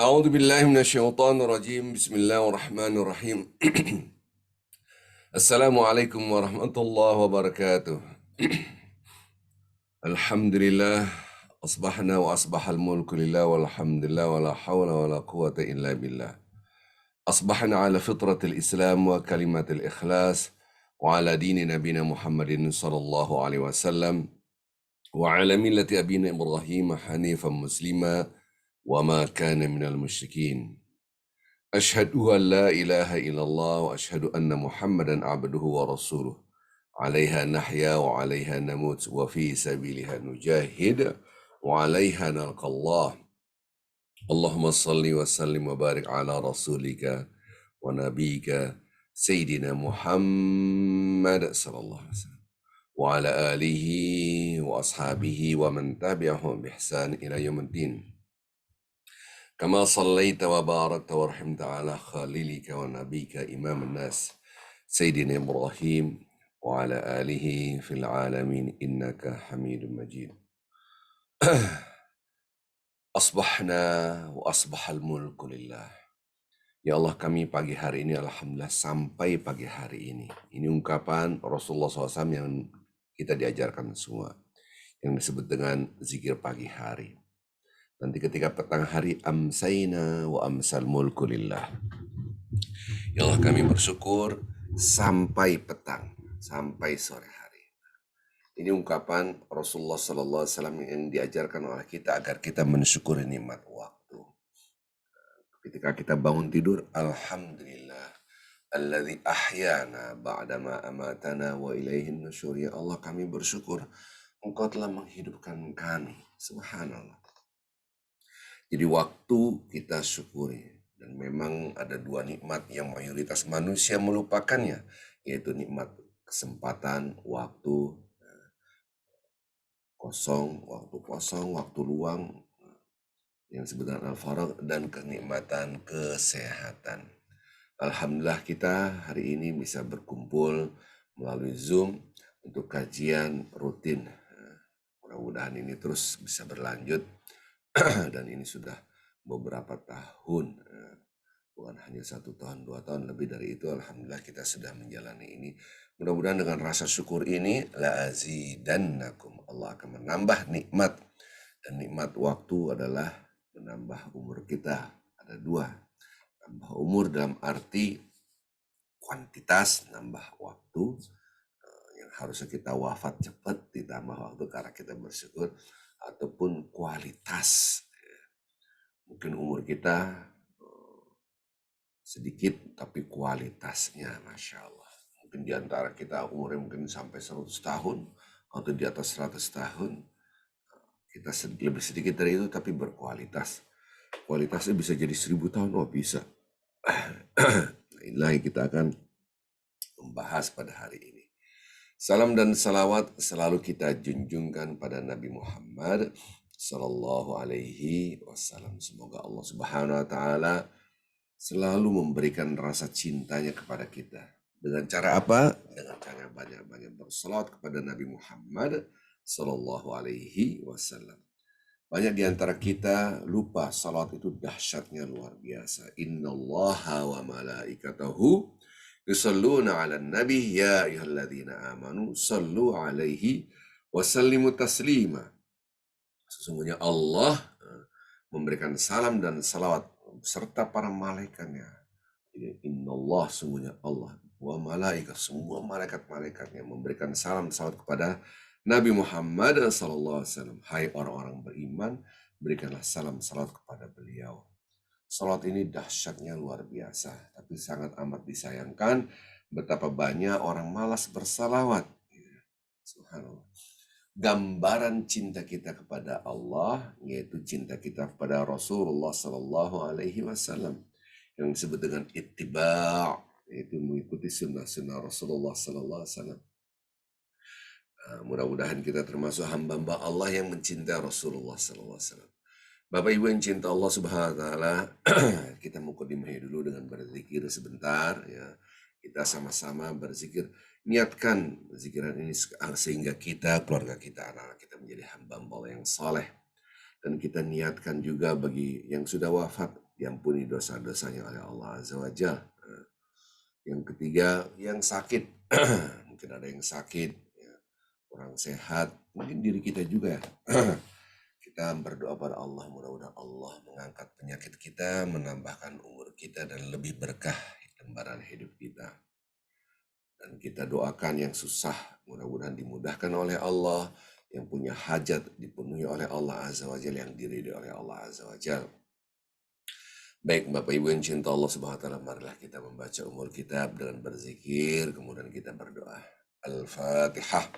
أعوذ بالله من الشيطان الرجيم بسم الله الرحمن الرحيم السلام عليكم ورحمة الله وبركاته الحمد لله أصبحنا وأصبح الملك لله والحمد لله ولا حول ولا قوة إلا بالله أصبحنا على فطرة الإسلام وكلمة الإخلاص وعلى دين نبينا محمد صلى الله عليه وسلم وعلى ملة أبينا إبراهيم حنيفا مسلما وما كان من المشركين أشهد أن لا إله إلا الله وأشهد أن محمدا عبده ورسوله عليها نحيا وعليها نموت وفي سبيلها نجاهد وعليها نلقى الله اللهم صل وسلم وبارك على رسولك ونبيك سيدنا محمد صلى الله عليه وسلم وعلى آله وأصحابه ومن تبعهم بإحسان إلى يوم الدين كما صليت وباركت ورحمت على خليلك ونبيك إمام الناس سيدنا إبراهيم وعلى آله في العالمين إنك حميد مجيد أصبحنا وأصبح الملك لله. Ya Allah, kami pagi hari ini alhamdulillah sampai pagi hari ini. Ini ungkapan Rasulullah SAW yang kita diajarkan semua, yang disebut dengan zikir pagi hari. Nanti ketika petang hari, amsayna wa amsal mulku lillah. Ya Allah, kami bersyukur sampai petang, sampai sore hari. Ini ungkapan Rasulullah SAW yang diajarkan oleh kita agar kita mensyukuri nikmat waktu. Ketika kita bangun tidur, alhamdulillah alladzi ahyana ba'dama amatana wa ilaihin nusyur. Ya Allah, kami bersyukur Engkau telah menghidupkan kami. Subhanallah. Jadi waktu kita syukuri. Dan memang ada dua nikmat yang mayoritas manusia melupakannya, yaitu nikmat kesempatan, waktu kosong, waktu luang, yang disebut dengan al-faragh, dan kenikmatan kesehatan. Alhamdulillah kita hari ini bisa berkumpul melalui Zoom untuk kajian rutin. Mudah-mudahan ini terus bisa berlanjut dan ini sudah beberapa tahun, bukan hanya 1 tahun, 2 tahun, lebih dari itu. Alhamdulillah kita sudah menjalani ini. Mudah-mudahan dengan rasa syukur ini la azidannakum, Allah akan menambah nikmat, dan nikmat waktu adalah menambah umur kita. Ada dua, tambah umur dalam arti kuantitas, nambah waktu yang harusnya kita wafat cepat ditambah waktu karena kita bersyukur, ataupun kualitas. Mungkin umur kita sedikit tapi kualitasnya Masya Allah. Mungkin diantara kita umurnya mungkin sampai 100 tahun atau di atas 100 tahun. Kita lebih sedikit dari itu tapi berkualitas. Kualitasnya bisa jadi 1000 tahun, oh bisa. Inilah yang kita akan membahas pada hari ini. Salam dan salawat selalu kita junjungkan pada Nabi Muhammad Sallallahu Alaihi Wasallam. Semoga Allah Subhanahu Wa Taala selalu memberikan rasa cintanya kepada kita. Dengan cara apa? Dengan cara banyak-banyak bersalawat kepada Nabi Muhammad Sallallahu Alaihi Wasallam. Banyak di antara kita lupa salawat itu dahsyatnya luar biasa. Innallaha wa malaikatahu yusalluna 'alan nabi ya ayyuhalladzina amanu sallu 'alaihi wa sallimu taslima. Sesungguhnya Allah memberikan salam dan salawat serta para malaikatnya. Innallah, sungguhnya Allah, wa malaikat, semua malaikat-malaikatnya memberikan salam salawat kepada Nabi Muhammad SAW. Hai orang-orang beriman, berikanlah salam salawat kepada beliau. Salawat ini dahsyatnya luar biasa, tapi sangat amat disayangkan betapa banyak orang malas bersalawat. Subhanallah. Gambaran cinta kita kepada Allah, yaitu cinta kita kepada Rasulullah Sallallahu Alaihi Wasallam, yang disebut dengan ittiba', yaitu mengikuti sunnah-sunnah Rasulullah Sallallahu Alaihi Wasallam. Mudah-mudahan kita termasuk hamba-hamba Allah yang mencintai Rasulullah Sallallahu Alaihi Wasallam. Bapak Ibu yang cinta Allah Subhanahu Wa Taala, kita mukadimah dulu dengan berzikir sebentar, ya. Kita sama-sama berzikir, niatkan zikiran ini sehingga kita, keluarga kita, anak-anak kita menjadi hamba Allah yang saleh. Dan kita niatkan juga bagi yang sudah wafat, diampuni dosa-dosanya oleh Allah Azza wa Jalla. Yang ketiga, yang sakit. Mungkin ada yang sakit, ya, orang sehat, mungkin diri kita juga ya. Kita berdoa pada Allah, mudah-mudahan Allah mengangkat penyakit kita, menambahkan umur kita, dan lebih berkah lembaran hidup kita. Dan kita doakan yang susah, mudah-mudahan dimudahkan oleh Allah, yang punya hajat dipenuhi oleh Allah Azza wa Jalla, yang diridhoi oleh Allah Azza wa Jalla. Baik Bapak Ibu yang cinta Allah Subhanahu wa taala, marilah kita membaca umur kitab dengan berzikir, kemudian kita berdoa. Al-Fatihah.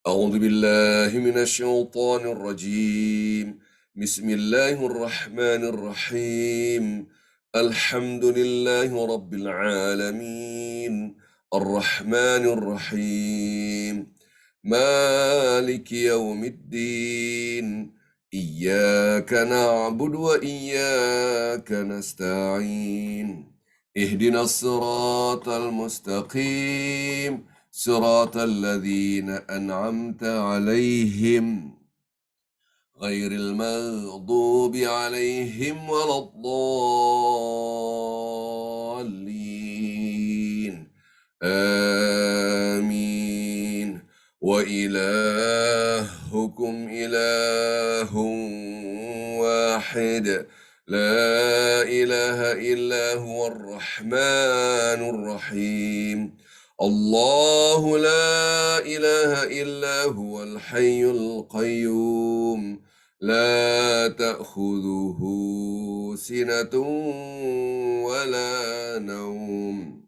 A'udzu billahi minasyaitonir rajim. Bismillahirrahmanirrahim. Alhamdulillahi rabbil alamin. Ar-Rahmanir Rahim. Maliki yaumiddin. إياك نعبد وإياك نستعين اهدنا الصراط المستقيم صراط الذين أنعمت عليهم غير المغضوب عليهم ولا الضالين آمين وإلهكم إله واحد لا إله إلا هو الرحمن الرحيم الله لا إله إلا هو الحي القيوم لا تأخذه سنة ولا نوم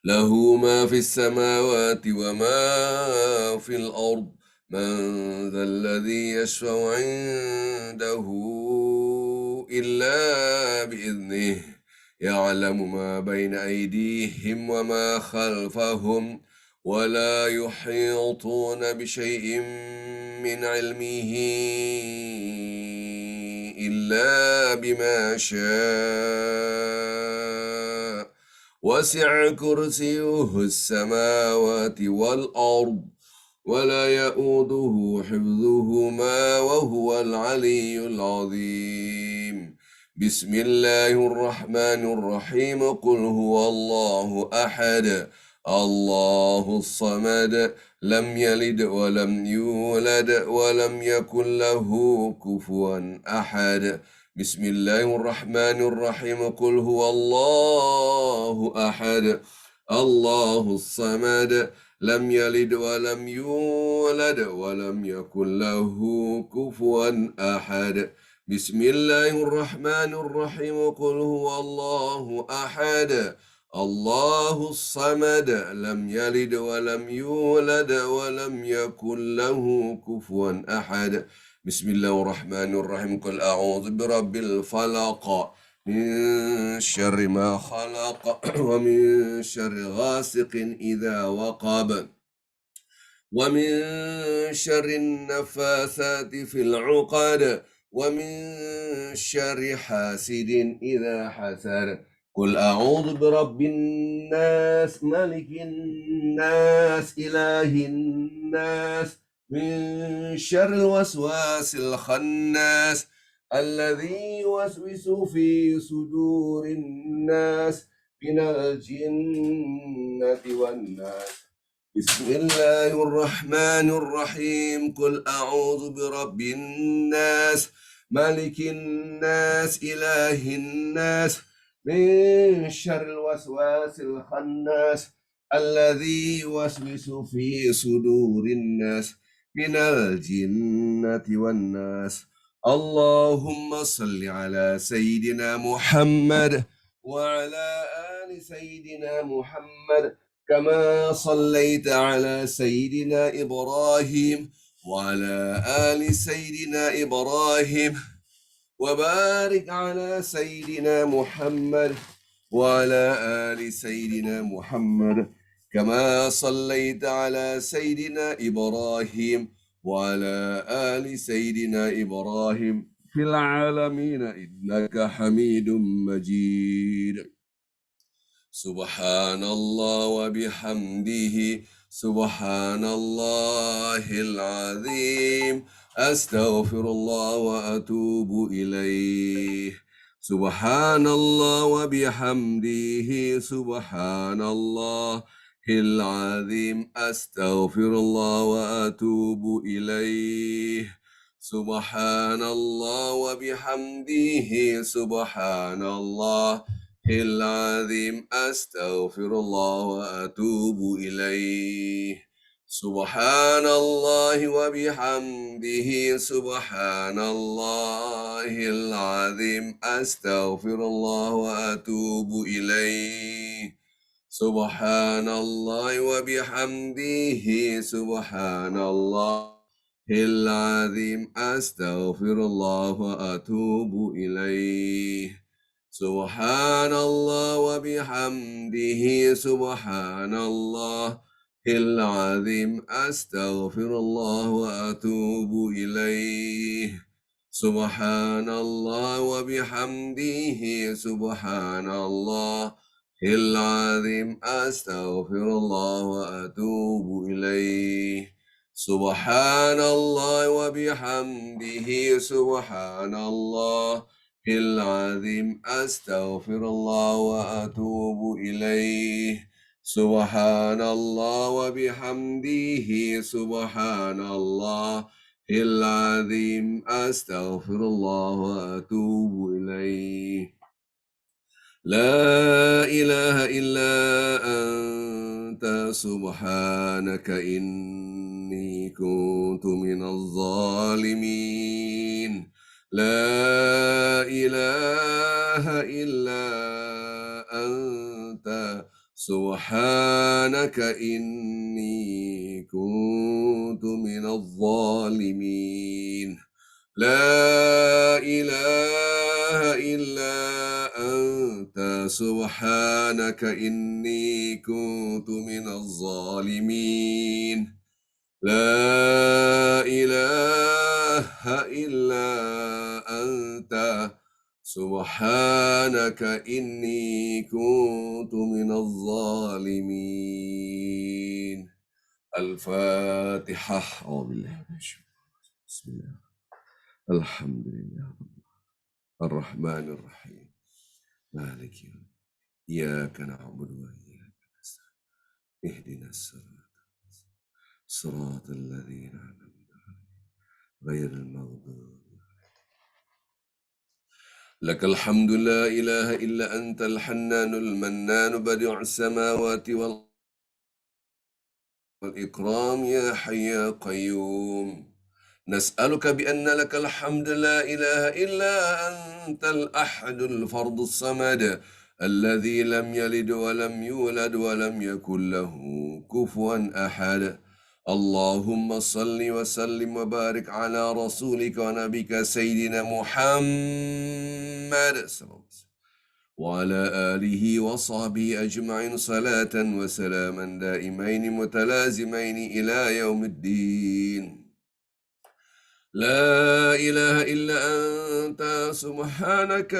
له ما في السماوات وما في الأرض من ذا الذي يشفع عنده إلا بإذنه يعلم ما بين أيديهم وما خلفهم ولا يحيطون بشيء من علمه إلا بما شاء وسع كرسيه السماوات والأرض ولا يؤوده حفظهما وهو العلي العظيم بسم الله الرحمن الرحيم قل هو الله أحد الله الصمد لم يلد ولم يولد ولم يكن له كفوا أحد بسم الله الرحمن الرحيم قل هو الله أحد الله الصمد لم يلد ولم يولد ولم يكن له كفوا أحد بسم الله الرحمن الرحيم قل هو الله أحد الله الصمد لم يلد ولم يولد ولم يكن له كفوا أحد بسم الله الرحمن الرحيم قل أعوذ برب الفلق من شر ما خلق ومن شر غاسق إذا وقب ومن شر النفاثات في العقد ومن شر حاسد إذا حسد قل أعوذ برب الناس ملك الناس إله الناس من شر الوسواس الخناس الذي يوسوس في صدور الناس من الجنة والناس بسم الله الرحمن الرحيم قل أعوذ برب الناس ملك الناس إله الناس من شر الوسواس الخناس الذي يوسوس في صدور الناس من الجنة والناس اللهم صل على سيدنا محمد وعلى آل سيدنا محمد كما صليت على سيدنا إبراهيم وعلى آل سيدنا إبراهيم وبارك على سيدنا محمد وعلى آل سيدنا محمد كما صليت على سيدنا إبراهيم وعلى آل سيدنا إبراهيم في العالمين إنك حميد مجيد سبحان الله وبحمده سبحان الله العظيم أستغفر الله وأتوب إليه. سبحان الله وبحمده سبحان الله العظيم. أستغفر الله وأتوب إليه. سبحان الله وبحمده سبحان الله العظيم. أستغفر الله وأتوب إليه. سبحان الله وبحمده سبحان الله العظيم. أستغفر الله وأتوب إليه. سبحان الله وبحمده سبحان الله العظيم. أستغفر الله وأتوب إليه. سبحان الله وبحمده سبحان الله العظيم. أستغفر الله وأتوب إليه. سبحان الله وبحمده سبحان الله العظيم. أستغفر الله وأتوب إليه. سبحان الله وبحمده سبحان الله العظيم. أستغفر الله وأتوب إليه. سبحان الله وبحمده سبحان الله العظيم. أستغفر الله وأتوب إليه. لا إله إلا أنت سبحانك إني كنت من الظالمين. لا إله إلا أنت سبحانك إني كنت من الظالمين. لا إله إلا أنت سبحانك إني كنت من الظالمين. لا إله إلا أنت سبحانك إني كنت من الظالمين. الفاتحة. أعوذ بالله من الشيطان. بسم الله. الحمد لله الرحمن الرحيم مالك يوم إياك نعبد وإياك نستعين اهدنا صراط الذين أنعمت عليهم غير المغضوب. لك الحمد لا إله إلا أنت الحنان المنان بديع السماوات والإكرام يا حي يا قيوم. نسألك بأن لك الحمد لا إله إلا أنت الأحد الفرد الصمد الذي لم يلد ولم يولد ولم يكن له كفوا أحد. اللهم صل وسلم وبارك على رسولك ونبيك سيدنا محمد صلى الله عليه وسلم وعلى آله وصحبه أجمعين صلاة وسلاما دائمين متلازمين إلى يوم الدين. لا إله إلا أنت سبحانك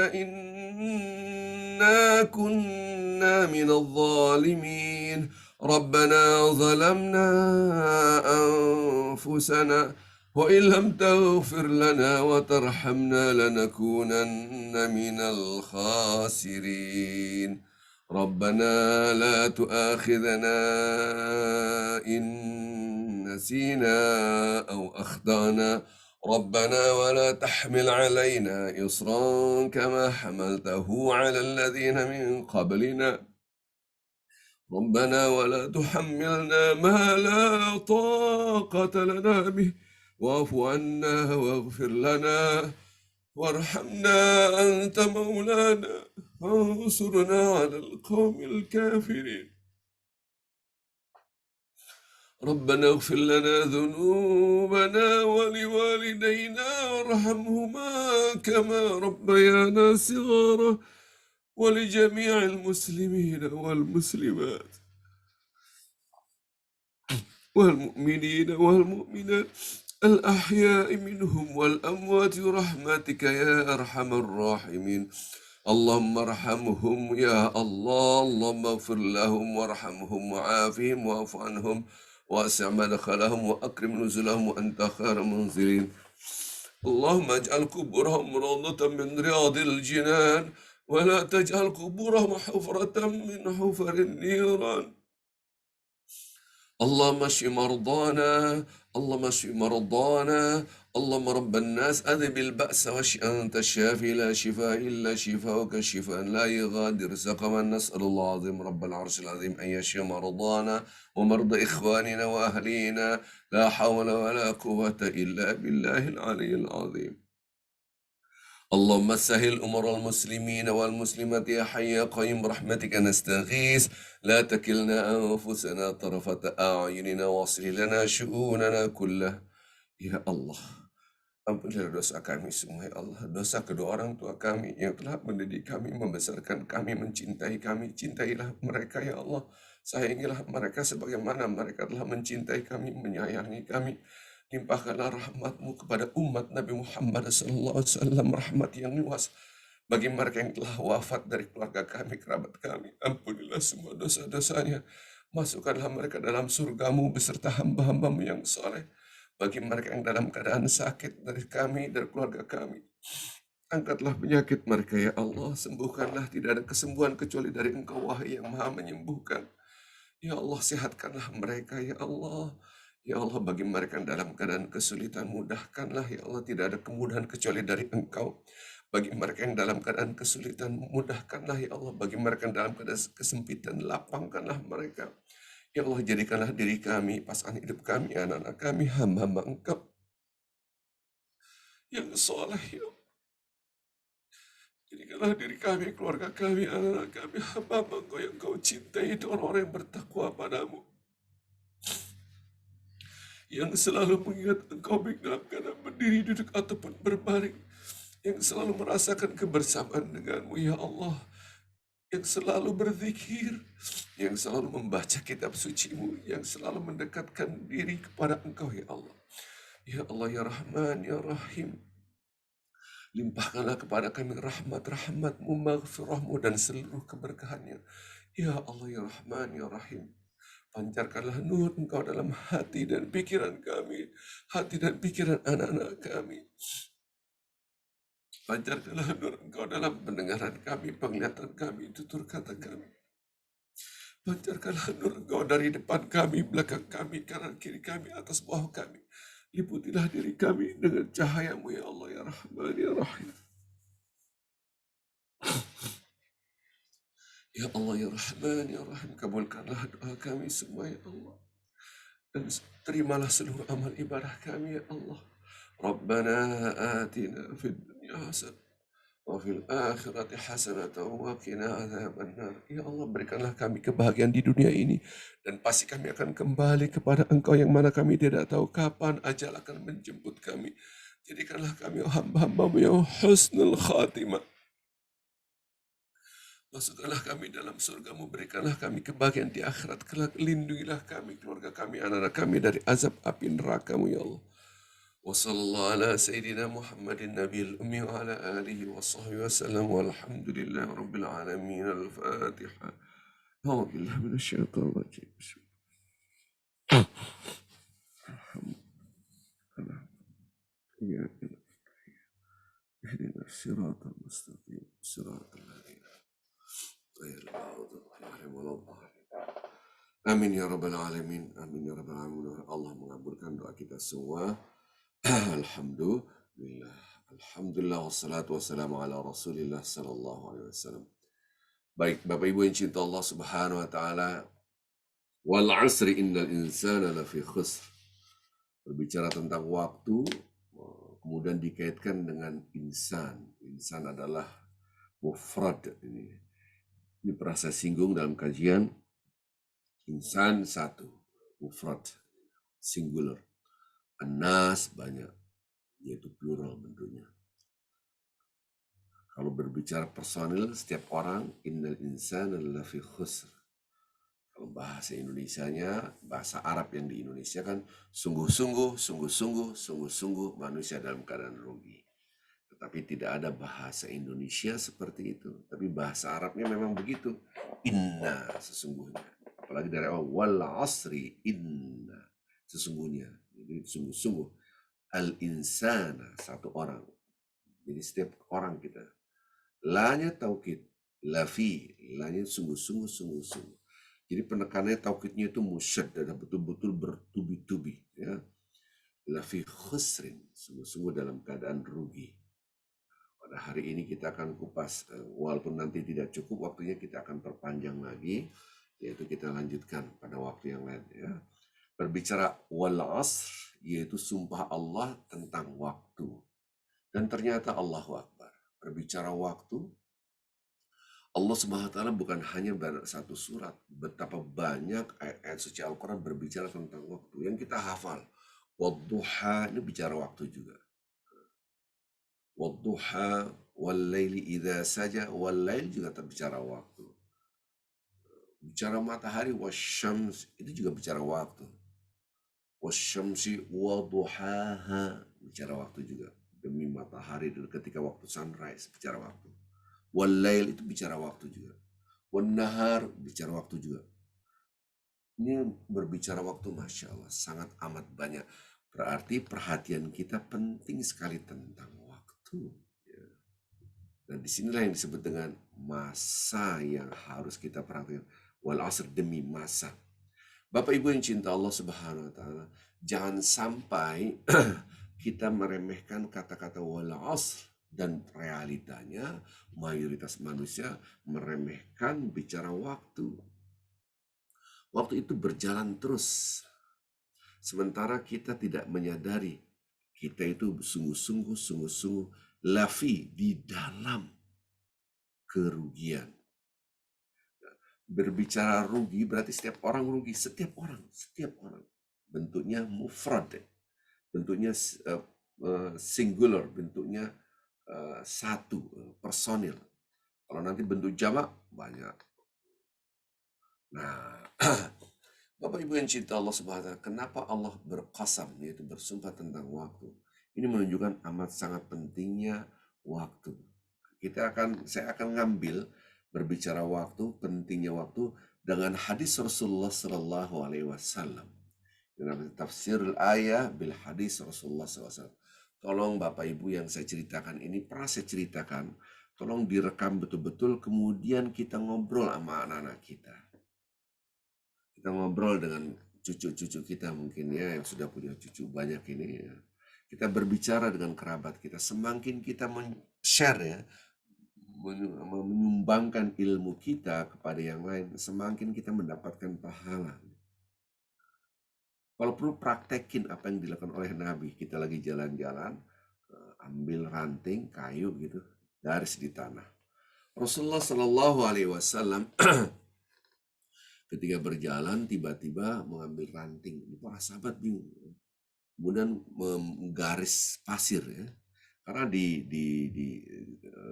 إنا كنا من الظالمين. ربنا ظلمنا أنفسنا وإن لم تغفر لنا وترحمنا لنكونن من الخاسرين. ربنا لا تؤاخذنا إن نسينا أو أخطأنا. ربنا ولا تحمل علينا إصرا كما حملته على الذين من قبلنا. ربنا ولا تحملنا ما لا طاقة لنا به واعف عنا واغفر لنا وارحمنا أنت مولانا فانصرنا على القوم الكافرين. ربنا اغفر لنا ذنوبنا ولوالدينا وارحمهما كما ربيانا صغارا ولجميع المسلمين والمسلمات والمؤمنين والمؤمنات الأحياء منهم والأموات برحمتك يا أرحم الراحمين. اللهم ارحمهم يا الله. اللهم اغفر لهم وارحمهم وعافهم واعف عنهم واسع مدخلهم وأكرم نزلهم وأنت خير منزلين. اللهم اجعل قبورهم روضة من رياض الجنان ولا تجعل قبورهم حفرة من حفر النيران. اللهم اشف مرضانا، اللهم اشف مرضانا، اللهم رب الناس أذهب البأس واشف، أنت الشافي لا شفاء إلا شفاءك شفاء لا يغادر سقما. نسأل الله العظيم رب العرش العظيم أن يشفي مرضانا ومرضى إخواننا وأهلينا، لا حول ولا قوة إلا بالله العلي العظيم. اللهم سهل أمور المسلمين والمسلمات يا حي يا قيوم برحمتك نستغيث، لا تكلنا أنفسنا طرفة أعيننا واصل لنا شؤوننا كلها. Ya Allah, ampunilah dosa kami semua ya Allah, dosa kedua orang tua kami yang telah mendidik kami, membesarkan kami, mencintai kami. Cintailah mereka ya Allah, sayangilah mereka sebagaimana mereka telah mencintai kami, menyayangi kami. Limpahkanlah rahmat-Mu kepada umat Nabi Muhammad SAW, rahmat yang luas bagi mereka yang telah wafat dari keluarga kami, kerabat kami. Ampunilah semua dosa-dosanya. Masukkanlah mereka dalam surga-Mu beserta hamba-hamba-Mu yang soleh. Bagi mereka yang dalam keadaan sakit dari kami, dari keluarga kami, angkatlah penyakit mereka ya Allah. Sembuhkanlah, tidak ada kesembuhan kecuali dari Engkau wahai yang maha menyembuhkan. Ya Allah, sehatkanlah mereka ya Allah. Ya Allah, bagi mereka yang dalam keadaan kesulitan, mudahkanlah ya Allah. Tidak ada kemudahan kecuali dari Engkau. Bagi mereka yang dalam keadaan kesulitan, mudahkanlah ya Allah. Bagi mereka yang dalam keadaan kesempitan, lapangkanlah mereka. Ya Allah, jadikanlah diri kami, pasangan hidup kami, anak-anak kami, hamba-hamba Engkau yang soleh ya Allah. Jadikanlah diri kami, keluarga kami, anak-anak kami, hamba-hamba Engkau yang Engkau cintai, itu orang-orang yang bertakwa padamu, yang selalu mengingat Engkau baik dalam keadaan berdiri, duduk, ataupun berbaring, yang selalu merasakan kebersamaan denganmu ya Allah, yang selalu berzikir, yang selalu membaca kitab suci-Mu, yang selalu mendekatkan diri kepada Engkau ya Allah. Ya Allah ya Rahman ya Rahim, limpahkanlah kepada kami rahmat-rahmat-Mu, maghfirah-Mu, dan seluruh keberkahannya. Ya Allah ya Rahman ya Rahim, pancarkanlah nur Engkau dalam hati dan pikiran kami, hati dan pikiran anak-anak kami. Pancarkanlah nur Engkau dalam pendengaran kami, penglihatan kami, tutur kata kami. Pancarkanlah nur Engkau dari depan kami, belakang kami, kanan kiri kami, atas bawah kami. Liputilah diri kami dengan cahaya-Mu ya Allah ya Rahman ya Rahim. Ya Allah ya Rahman ya Rahim, kabulkanlah doa kami semua ya Allah. Dan terimalah seluruh amal ibadah kami ya Allah. Rabbana atina fid dunya hasanah wa fil akhirati hasanah wa qina adzabannar. Ya Allah, berikanlah kami kebahagiaan di dunia ini, dan pasti kami akan kembali kepada Engkau yang mana kami tidak tahu kapan ajal akan menjemput kami. Jadikanlah kami hamba-hamba-Mu yang husnul khatimah. Masukkanlah kami dalam surga-Mu, berikanlah kami kebahagiaan di akhirat kelak, lindungilah kami, keluarga kami, anak-anak kami dari azab api neraka-Mu ya Allah. Wa sallallahu ala sayyidina Muhammadin nabiyil ummi wa ala alihi wa sahbihi wa sallam, walhamdulillahi rabbil alamin. Al-Fatiha. A'udzu billahi minasyaitonir rajim. Bismillahirrahmanirrahim. Ihdinas siratal mustaqim, siratal ladzina ghairil maghdubi alaihim waladdallin. Amin ya rabbal alamin, amin ya rabbal alamin. Allah mengabulkan doa kita semua. Alhamdulillah, alhamdulillah, wassalatu wassalamu ala Rasulillah sallallahu alaihi wasallam. Baik, Bapak Ibu yang cinta Allah Subhanahu wa taala, wal 'asri innal insana lafi khusr. Berbicara tentang waktu, kemudian dikaitkan dengan insan. Insan adalah mufrad ini. Ini pernah saya singgung dalam kajian. Insan satu, mufrad, singular. Anas banyak, yaitu plural bentuknya. Kalau berbicara personil, setiap orang, innal insana lafi khusr. Kalau bahasa Indonesianya, bahasa Arab yang di Indonesia kan sungguh-sungguh, sungguh-sungguh, sungguh-sungguh manusia dalam keadaan rugi. Tetapi tidak ada bahasa Indonesia seperti itu. Tapi bahasa Arabnya memang begitu. Inna, sesungguhnya. Apalagi dari awal, wal asri, inna, sesungguhnya. Jadi sungguh-sungguh. al-insana, satu orang. Jadi setiap orang kita. La-nya taukid, lafi, la-nya sungguh-sungguh, sungguh-sungguh. Jadi penekanannya taukidnya itu musyaddad, betul-betul bertubi-tubi, ya. Lafi khusrin, sungguh-sungguh dalam keadaan rugi. Pada hari ini kita akan kupas, walaupun nanti tidak cukup waktunya, kita akan perpanjang lagi, yaitu kita lanjutkan pada waktu yang lain, ya. Berbicara wal asr, yaitu sumpah Allah tentang waktu. Dan ternyata Allahu Akbar. Berbicara waktu, Allah Subhanahu wa taala bukan hanya satu surat, betapa banyak ayat-ayat suci Al-Qur'an berbicara tentang waktu yang kita hafal. Wadduha ini bicara waktu juga. Wadduha wal laili idza saja, wal lail juga terbicara waktu. Bicara matahari wasyams itu juga bicara waktu. Wasyamsi waduhaha bicara waktu juga. Demi matahari dulu ketika waktu sunrise bicara waktu. Wal-lail itu bicara waktu juga. Wan-nahar bicara waktu juga. Ini berbicara waktu, Masya Allah, sangat amat banyak. Berarti perhatian kita penting sekali tentang waktu. Ya. Dan disinilah yang disebut dengan masa yang harus kita perhatikan. Wal asr, demi masa. Bapak Ibu yang cinta Allah Subhanahu wa taala, jangan sampai kita meremehkan kata-kata wal asr, dan realitanya mayoritas manusia meremehkan bicara waktu. Waktu itu berjalan terus. Sementara kita tidak menyadari kita itu sungguh-sungguh lafi di dalam kerugian. Berbicara rugi berarti setiap orang rugi, setiap orang. Bentuknya mufrad, bentuknya singular, bentuknya satu, personil. Kalau nanti bentuk jamak banyak. Nah, Bapak Ibu yang cinta Allah Subhanahu wa taala, kenapa Allah berqasam, yaitu bersumpah tentang waktu? Ini menunjukkan amat sangat pentingnya waktu. Saya akan ngambil berbicara waktu, pentingnya waktu dengan hadis Rasulullah Sallallahu Alaihi Wasallam. Dengan tafsirul ayah bil hadis Rasulullah SAW. Tolong Bapak Ibu yang saya ceritakan ini, pernah saya ceritakan, tolong direkam betul-betul, kemudian kita ngobrol sama anak-anak kita. Kita ngobrol dengan cucu-cucu kita mungkin ya, yang sudah punya cucu banyak ini ya. Kita berbicara dengan kerabat kita, semakin kita share ya, menyumbangkan ilmu kita kepada yang lain, semakin kita mendapatkan pahala. Kalau perlu praktekin apa yang dilakukan oleh Nabi. Kita lagi jalan-jalan, ambil ranting kayu gitu, garis di tanah. Rasulullah Shallallahu Alaihi Wasallam ketika berjalan tiba-tiba mengambil ranting. Ini para sahabat bingung. Kemudian menggaris pasir ya. Karena di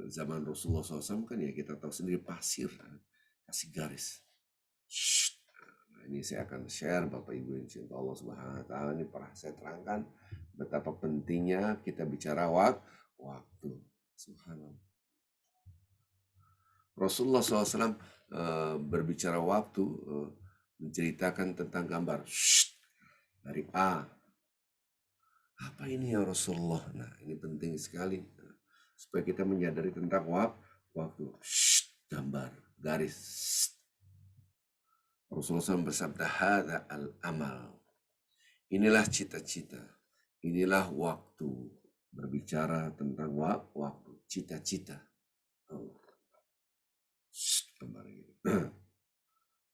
zaman Rasulullah SAW kan ya kita tahu sendiri pasir, kasih garis. Ini saya akan share Bapak Ibu yang cinta Allah Subhanahu wa taala, ini pernah saya terangkan betapa pentingnya kita bicara waktu. Subhanallah. Rasulullah SAW berbicara waktu, menceritakan tentang gambar. Dari A. Apa ini ya Rasulullah? Nah, ini penting sekali supaya kita menyadari tentang waktu. Gambar, garis. Rasulullah SAW bersabda, "Hadza al-amal." Inilah cita-cita. Inilah waktu. Berbicara tentang waktu, cita-cita. Gambar gitu.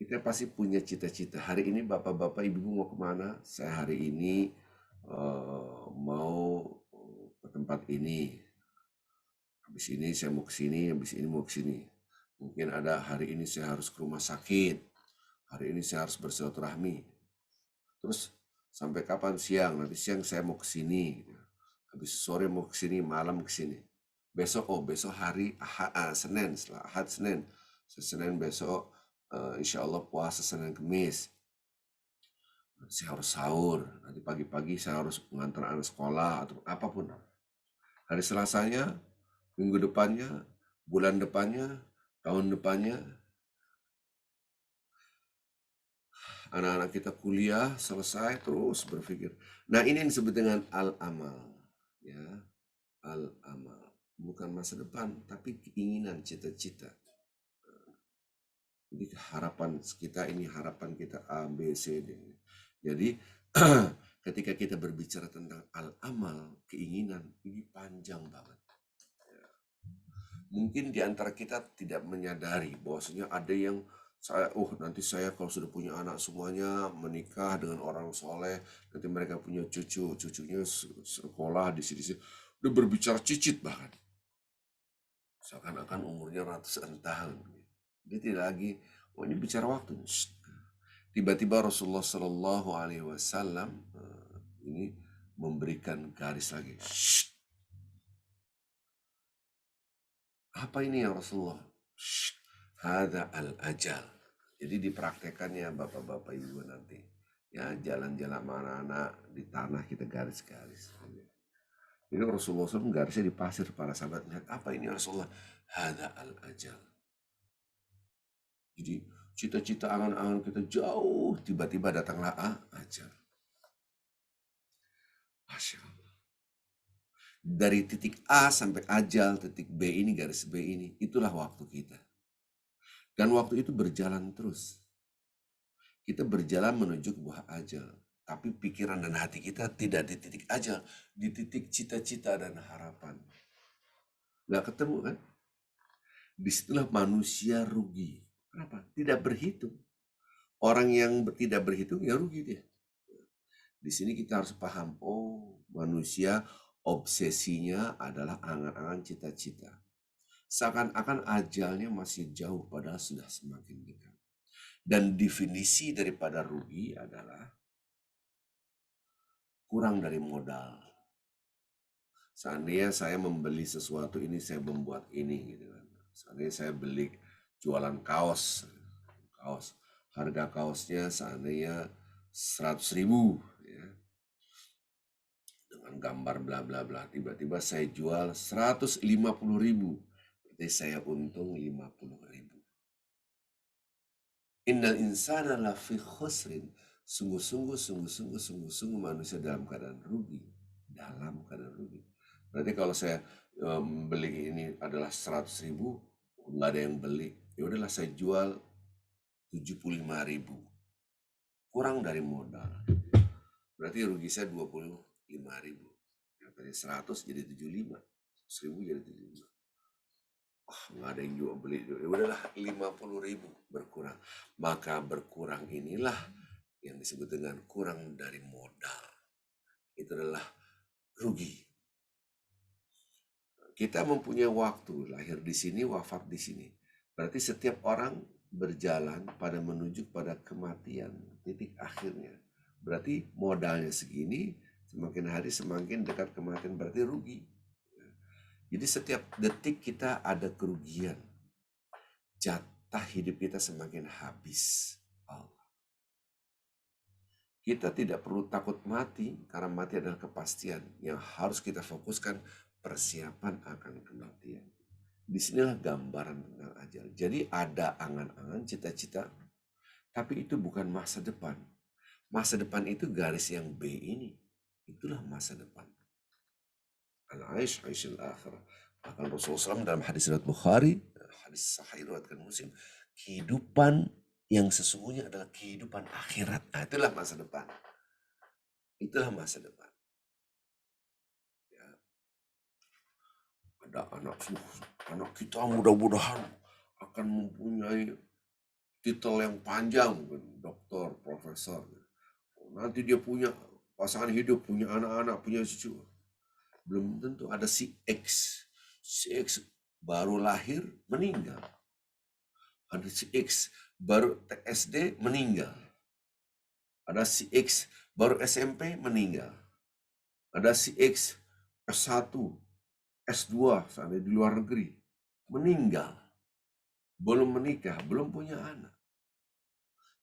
Kita pasti punya cita-cita. Hari ini bapak-bapak, ibu-ibu mau kemana? Saya hari ini mau ke tempat ini. Habis ini saya mau ke sini, habis ini mau ke sini. Mungkin ada hari ini saya harus ke rumah sakit. Hari ini saya harus bersilaturahmi. Terus sampai kapan? Siang. Nanti siang saya mau ke sini. Habis sore mau ke sini, malam ke sini. Besok hari Senin, setelah Ahad Senin. Senin besok insya Allah puasa Senin Kemis. Saya harus sahur. Nanti pagi-pagi saya harus mengantar anak sekolah atau apapun. Hari Selasanya, minggu depannya, bulan depannya, tahun depannya. Anak-anak kita kuliah selesai terus berpikir. Nah, ini yang disebut dengan al-amal, ya, al-amal. Bukan masa depan, tapi keinginan, cita-cita. Jadi harapan kita ini, harapan kita A, B, C, D. Jadi ketika kita berbicara tentang al-amal, keinginan, ini panjang banget. Mungkin di antara kita tidak menyadari bahwasanya ada yang nanti saya kalau sudah punya anak semuanya menikah dengan orang soleh, nanti mereka punya cucu, cucunya sekolah di sini, udah berbicara cicit bahkan. Seakan-akan umurnya ratusan tahun. Dia tidak lagi, ini bicara waktu. Tiba-tiba Rasulullah Shallallahu Alaihi Wasallam ini memberikan garis lagi. Apa ini ya Rasulullah? Hada al-ajal. Jadi dipraktekannya bapak-bapak ibu nanti. Ya, jalan-jalan mana anak di tanah kita garis-garis. Ini Rasulullah SAW garisnya di pasir, para sahabat lihat apa ini Rasulullah? Hada al-ajal. Jadi cita-cita angan-angan kita jauh, tiba-tiba datanglah ajal. Masya Allah. Dari titik A sampai ajal, titik B ini, garis B ini, itulah waktu kita. Dan waktu itu berjalan terus. Kita berjalan menuju ke buah ajal. Tapi pikiran dan hati kita tidak di titik ajal, di titik cita-cita dan harapan. Nggak ketemu kan? Disitulah manusia rugi. Kenapa? Tidak berhitung. Orang yang tidak berhitung ya rugi dia. Di sini kita harus paham, manusia obsesinya adalah angan-angan cita-cita. Seakan-akan ajalnya masih jauh padahal sudah semakin dekat. Dan definisi daripada rugi adalah kurang dari modal. Seandainya saya membeli sesuatu ini, saya membuat ini gitu kan. Seandainya saya beli jualan kaos, harga kaosnya seandainya 100.000 ya, dengan gambar bla bla bla, tiba-tiba saya jual 150.000, berarti saya untung 50.000. Innal insana lafi khusrin. Sungguh-sungguh manusia dalam keadaan rugi. Berarti kalau saya beli ini adalah 100.000, nggak ada yang beli. Ya udahlah saya jual 75.000. Kurang dari modal. Berarti rugi saya 25.000. Ya, tadi 100 jadi 75. 1.000 jadi 75. Nggak ada yang jual beli. Ya udahlah 50.000 berkurang. Maka berkurang inilah yang disebut dengan kurang dari modal. Itu adalah rugi. Kita mempunyai waktu, lahir di sini, wafat di sini. Berarti setiap orang berjalan pada menuju pada kematian, titik akhirnya. Berarti modalnya segini, semakin hari semakin dekat kematian, berarti rugi. Jadi setiap detik kita ada kerugian. Jatah hidup kita semakin habis. Kita tidak perlu takut mati, karena mati adalah kepastian. Yang harus kita fokuskan persiapan akan kematian. Disinilah gambaran tentang ajal. Jadi ada angan-angan, cita-cita, tapi itu bukan masa depan. Masa depan itu garis yang B ini. Itulah masa depan. Al-aish, aishil akhirah. Bahkan Rasulullah SAW dalam hadis riwayat Bukhari, hadis sahih riwayatkan Muslim, kehidupan yang sesungguhnya adalah kehidupan akhirat. Nah, itulah masa depan. Itulah masa depan. Ya. Ada anak kita mudah-mudahan akan mempunyai titel yang panjang, doktor, profesor. Nanti dia punya pasangan hidup, punya anak-anak, punya cucu. Belum tentu. Ada si X. Si X baru lahir meninggal. Ada si X baru SD meninggal. Ada si X baru SMP meninggal. Ada si X S1, S2 sampai di luar negeri meninggal. Belum menikah, belum punya anak.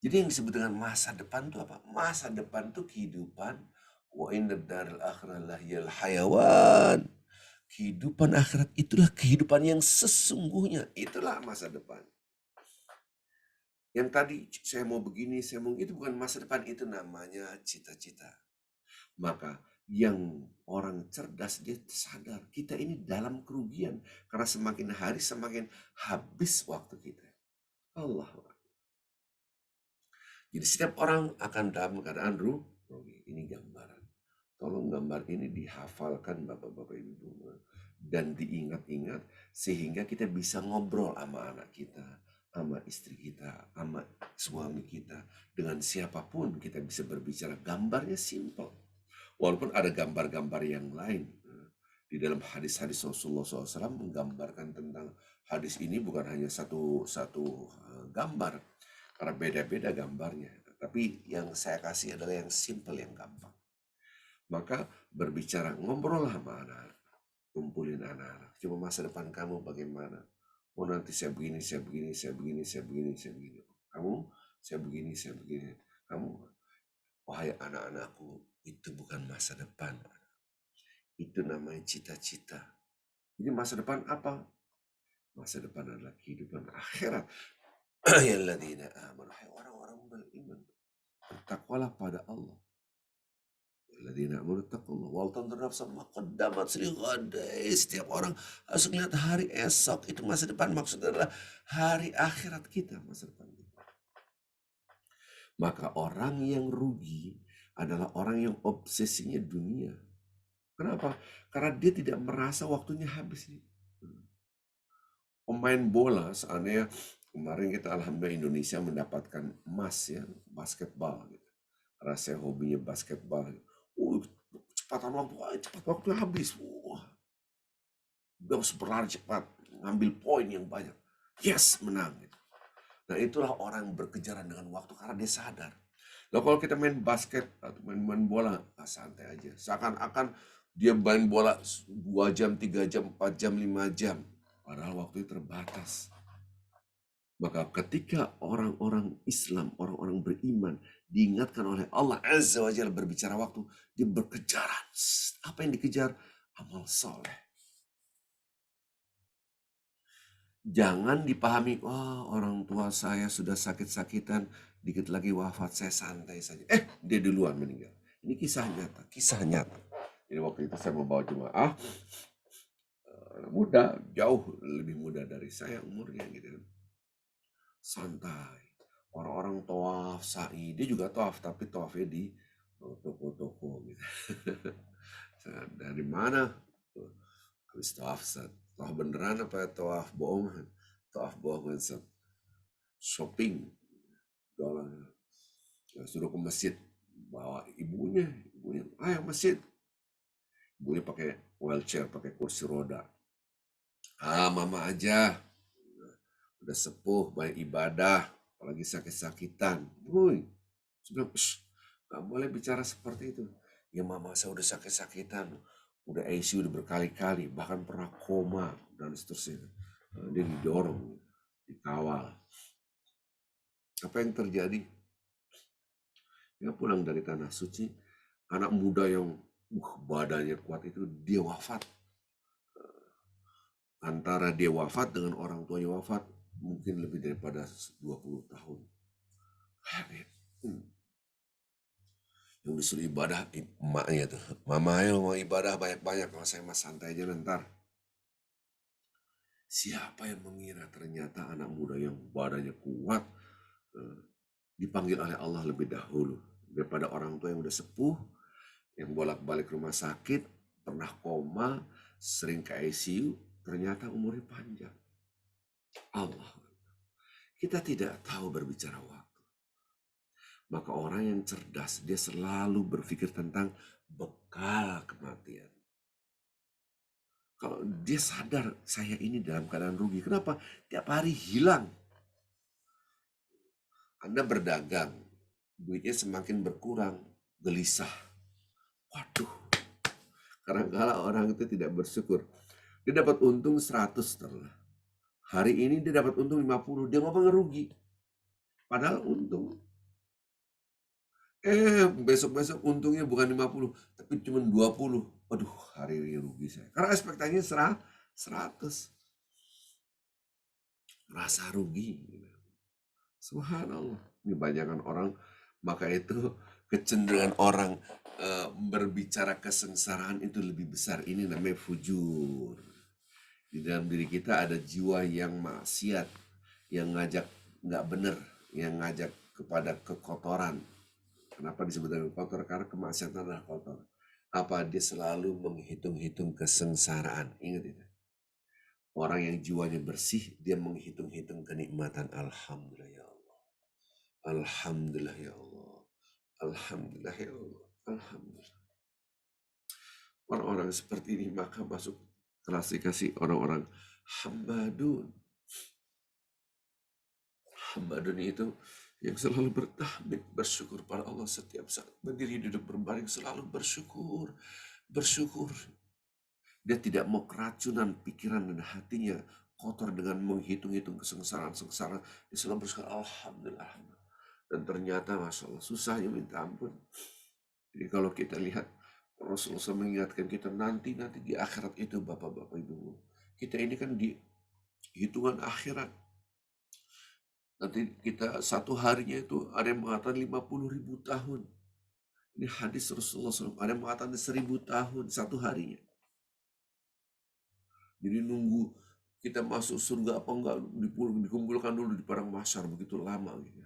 Jadi yang disebut dengan masa depan itu apa? Masa depan itu kehidupan. Wa inna daril akhirah lahiyal hayawan. Kehidupan akhirat itulah kehidupan yang sesungguhnya. Itulah masa depan. Yang tadi saya mau begini, saya mau itu bukan masa depan, itu namanya cita-cita. Maka yang orang cerdas dia sadar kita ini dalam kerugian karena semakin hari semakin habis waktu kita. Allah. Jadi setiap orang akan dalam keadaan rugi. Ini gambaran. Tolong gambar ini dihafalkan Bapak-Bapak Ibu dan diingat-ingat sehingga kita bisa ngobrol sama anak kita, sama istri kita, sama suami kita, dengan siapapun kita bisa berbicara. Gambarnya simple. Walaupun ada gambar-gambar yang lain. Di dalam hadis-hadis Rasulullah SAW menggambarkan tentang hadis ini bukan hanya satu gambar, karena beda-beda gambarnya. Tapi yang saya kasih adalah yang simple, yang gampang. Maka berbicara, ngobrol sama anak-anak, kumpulin anak-anak. Coba masa depan kamu bagaimana? Oh nanti saya begini, saya begini, saya begini, saya begini, saya begini. Kamu, saya begini, saya begini. Kamu, wahai anak-anakku, itu bukan masa depan. Itu namanya cita-cita. Jadi masa depan apa? Masa depan adalah kehidupan akhirat. Ya alladzina amanu, orang-orang beriman, bertakwalah pada Allah. Alladzina amanu taqullaha wal tanzur nafsum ma qaddamat lighad. Setiap orang harus melihat hari esok, itu masa depan, maksudnya adalah hari akhirat kita, masa depan kita. Maka orang yang rugi adalah orang yang obsesinya dunia. Kenapa? Karena dia tidak merasa waktunya habis. Pemain bola, seandainya kemarin kita alhamdulillah Indonesia mendapatkan emas ya, basketball gitu. Karena saya hobinya basketball. Cepat waktu habis. Wah, udah berlari cepat, ngambil poin yang banyak. Yes, menang. Nah itulah orang yang berkejaran dengan waktu karena dia sadar. Nah kalau kita main basket atau main bola, santai aja. Seakan-akan dia main bola 2 jam, 3 jam, 4 jam, 5 jam. Padahal waktu terbatas. Maka ketika orang-orang Islam, orang-orang beriman diingatkan oleh Allah Azza wa Jalla berbicara waktu, dia berkejaran. Apa yang dikejar? Amal soleh. Jangan dipahami, wah orang tua saya sudah sakit-sakitan, dikit lagi wafat, saya santai saja. Dia duluan meninggal. Ini kisah nyata, kisah nyata. Jadi waktu itu saya membawa jemaah, anak muda, jauh lebih muda dari saya umurnya gitu kan. Santai. Orang-orang tawaf, sa'i, dia juga tawaf, tapi tawafnya di toko-toko gitu. Dari mana? Habis tawaf, tawaf beneran apa tawaf bohongan? Tawaf bohongan, shopping. Suruh ke masjid, bawa ibunya, ayo masjid. Ibunya pakai wheelchair, pakai kursi roda. Mama aja, udah sepuh, banyak ibadah, apalagi sakit-sakitan. Bilang, gak boleh bicara seperti itu. Ya mama saya udah sakit-sakitan, udah ICU udah berkali-kali, bahkan pernah koma dan seterusnya. Dia didorong, dikawal. Apa yang terjadi? Dia pulang dari tanah suci, anak muda yang badannya kuat itu dia wafat. Antara dia wafat dengan orang tuanya wafat mungkin lebih daripada 20 tahun. Yang disuruh ibadah emaknya tuh, mama ayo mau ibadah banyak-banyak, kalau saya mas santai aja ntar. Siapa yang mengira ternyata anak muda yang badannya kuat dipanggil oleh Allah lebih dahulu daripada orang tua yang udah sepuh, yang bolak-balik rumah sakit, pernah koma, sering ke ICU, ternyata umurnya panjang. Allah. Kita tidak tahu berbicara waktu. Maka orang yang cerdas, dia selalu berpikir tentang bekal kematian. Kalau dia sadar, saya ini dalam keadaan rugi. Kenapa? Tiap hari hilang. Anda berdagang, duitnya semakin berkurang, gelisah. Waduh, kadang-kala orang itu tidak bersyukur. Dia dapat untung 100 terlah. Hari ini dia dapat untung 50, dia ngomong rugi. Padahal untung. Besok-besok untungnya bukan 50, tapi cuma 20. Waduh, hari ini rugi saya. Karena ekspektasinya 100. Rasa rugi. Subhanallah. Ini banyakkan orang, maka itu kecenderungan orang berbicara kesengsaraan itu lebih besar. Ini namanya fujur. Di dalam diri kita ada jiwa yang maksiat, yang ngajak nggak bener, yang ngajak kepada kekotoran. Kenapa disebut dengan kotor? Karena kemaksiatan adalah kotor. Apa dia selalu menghitung-hitung kesengsaraan. Ingat itu. Orang yang jiwanya bersih, dia menghitung-hitung kenikmatan. Alhamdulillah ya Allah. Alhamdulillah ya Allah. Alhamdulillah ya Allah. Alhamdulillah. Orang-orang seperti ini maka masuk klasifikasi orang-orang hambadun. Hambadun itu yang selalu bertahmid, bersyukur pada Allah setiap saat. Berdiri duduk berbaring selalu bersyukur. Bersyukur. Dia tidak mau keracunan pikiran dan hatinya kotor dengan menghitung-hitung kesengsaraan-sengsaraan. Dia selalu bersyukur, Alhamdulillah, Alhamdulillah. Dan ternyata Masya Allah susahnya minta ampun. Jadi kalau kita lihat Rasulullah SAW mengingatkan kita nanti di akhirat itu bapak-bapak ibu. Kita ini kan di hitungan akhirat. Nanti kita satu harinya itu ada yang mengatakan 50.000 tahun. Ini hadis Rasulullah SAW. Ada yang mengatakan 1.000 tahun satu harinya. Jadi nunggu kita masuk surga apa enggak dikumpulkan dulu di padang mahsyar begitu lama gitu.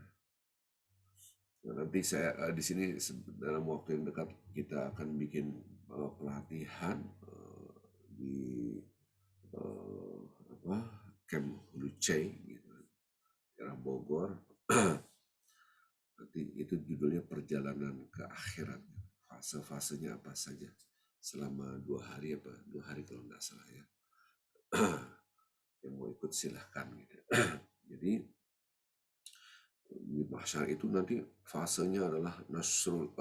Nah, nanti saya di sini dalam waktu yang dekat kita akan bikin pelatihan di apa Camp Lucei gitu, daerah Bogor. Nanti itu judulnya perjalanan ke akhirat. Fase-fasenya apa saja selama 2 hari apa 2 hari kalau nggak salah ya. Yang mau ikut silahkan gitu. Jadi di mahsyar itu nanti fasenya adalah nasrul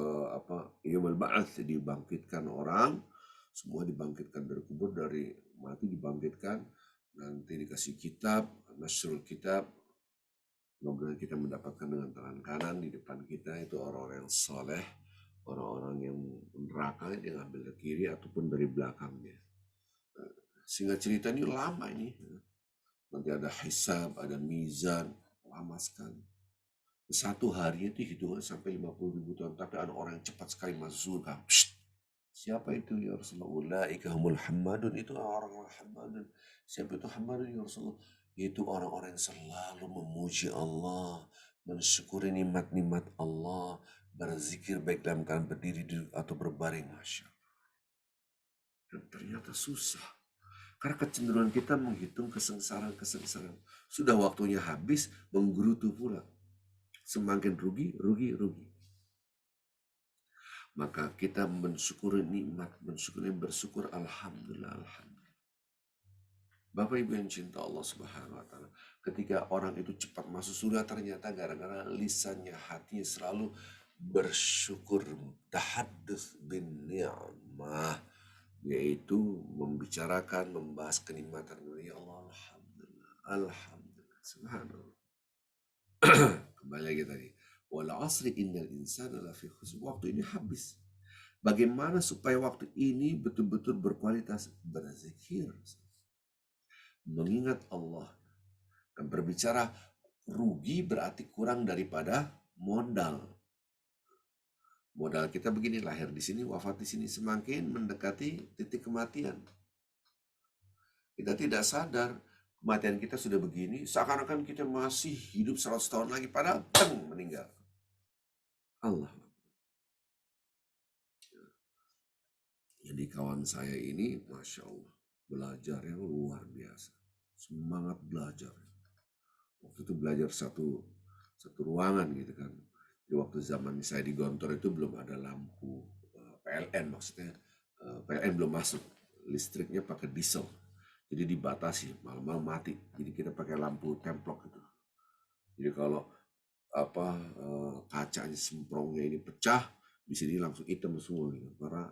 yaumul ba'ats, dibangkitkan orang, semua dibangkitkan dari kubur, dari mati dibangkitkan, nanti dikasih kitab, nasrul kitab, kemudian kita mendapatkan dengan tangan kanan di depan kita itu orang-orang yang soleh, orang-orang yang neraka dia ngambil ke kiri ataupun dari belakangnya. Sehingga cerita ini lama ini. Nanti ada hisab, ada mizan, lama sekali. Satu hari itu hitungan sampai 50.000 tahun. Tapi ada orang yang cepat sekali masuk surga. Psst. Siapa itu ya Rasulullah? Ulaika humul hammadun. Itu orang-orang hammadun. Siapa itu hammadun ya Rasulullah? Itu orang-orang yang selalu memuji Allah, mensyukuri nikmat-nikmat Allah, berzikir baik dalam keadaan berdiri duduk atau berbaring. Masya Allah. Dan ternyata susah. Karena kecenderungan kita menghitung kesengsaraan-kesengsaraan. Sudah waktunya habis, menggerutu pula. Semakin rugi, rugi, rugi. Maka kita mensyukuri nikmat, bersyukur Alhamdulillah, Alhamdulillah. Bapak Ibu yang cinta Allah Subhanahu wa Ta'ala, ketika orang itu cepat masuk surga, ternyata gara-gara lisannya, hatinya selalu bersyukur, tahaddus bin ni'mah, yaitu membicarakan, membahas kenikmatan. Ya Allah, Alhamdulillah, Alhamdulillah, Subhanallah. Kembali lagi tadi. Wal asri innal insana lafi khusr. Waktu ini habis. Bagaimana supaya waktu ini betul-betul berkualitas? Berzikir, mengingat Allah. Dan berbicara rugi berarti kurang daripada modal. Modal kita begini, lahir di sini, wafat di sini, semakin mendekati titik kematian. Kita tidak sadar kematian kita sudah begini, seakan-akan kita masih hidup 100 tahun lagi, padahal meninggal. Allah. Jadi kawan saya ini, Masya Allah, belajar yang luar biasa. Semangat belajar. Waktu itu belajar satu ruangan gitu kan. Di waktu zaman saya di Gontor itu belum ada lampu PLN, maksudnya PLN belum masuk. Listriknya pakai diesel. Jadi dibatasi, malam-malam mati. Jadi kita pakai lampu templok gitu. Jadi kalau kacanya semprongnya ini pecah, di sini langsung hitam semua gitu. Karena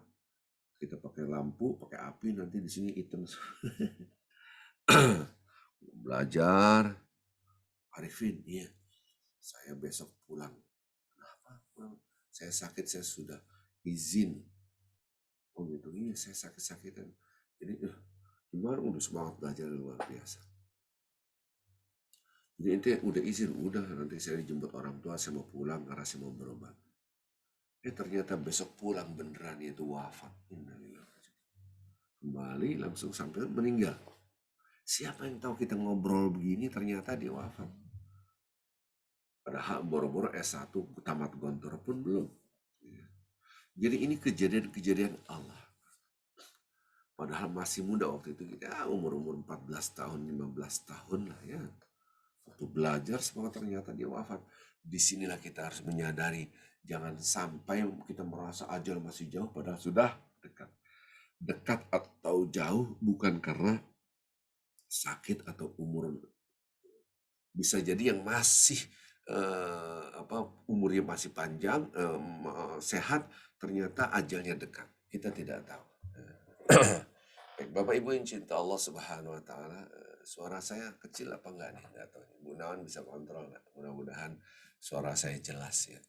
kita pakai lampu, pakai api, nanti di sini hitam. Belajar, Arifin, iya, saya besok pulang. Kenapa pulang? Saya sakit, saya sudah izin. Oh gitu, iya saya sakit-sakitan. Jadi gimana udah semangat belajar luar biasa. Jadi ente udah izin, udah nanti saya dijemput orang tua, saya mau pulang karena saya mau berobat. Ternyata besok pulang beneran itu wafat. Innalillahi. Kembali langsung sampai meninggal. Siapa yang tahu kita ngobrol begini ternyata dia wafat. Padahal boro-boro S1 tamat gontor pun belum. Jadi ini kejadian-kejadian Allah. Padahal masih muda waktu itu kita umur 14 tahun, 15 tahun lah ya. Waktu belajar semangat ternyata dia wafat. Disinilah kita harus menyadari jangan sampai kita merasa ajal masih jauh padahal sudah dekat. Dekat atau jauh bukan karena sakit atau umur. Bisa jadi yang masih umurnya masih panjang, sehat, ternyata ajalnya dekat. Kita tidak tahu. Baik, Bapak Ibu yang cinta Allah Subhanahu wa taala, suara saya kecil apa enggak nih? Enggak tahu. Bu Nawan bisa kontrol enggak? Mudah-mudahan suara saya jelas ya.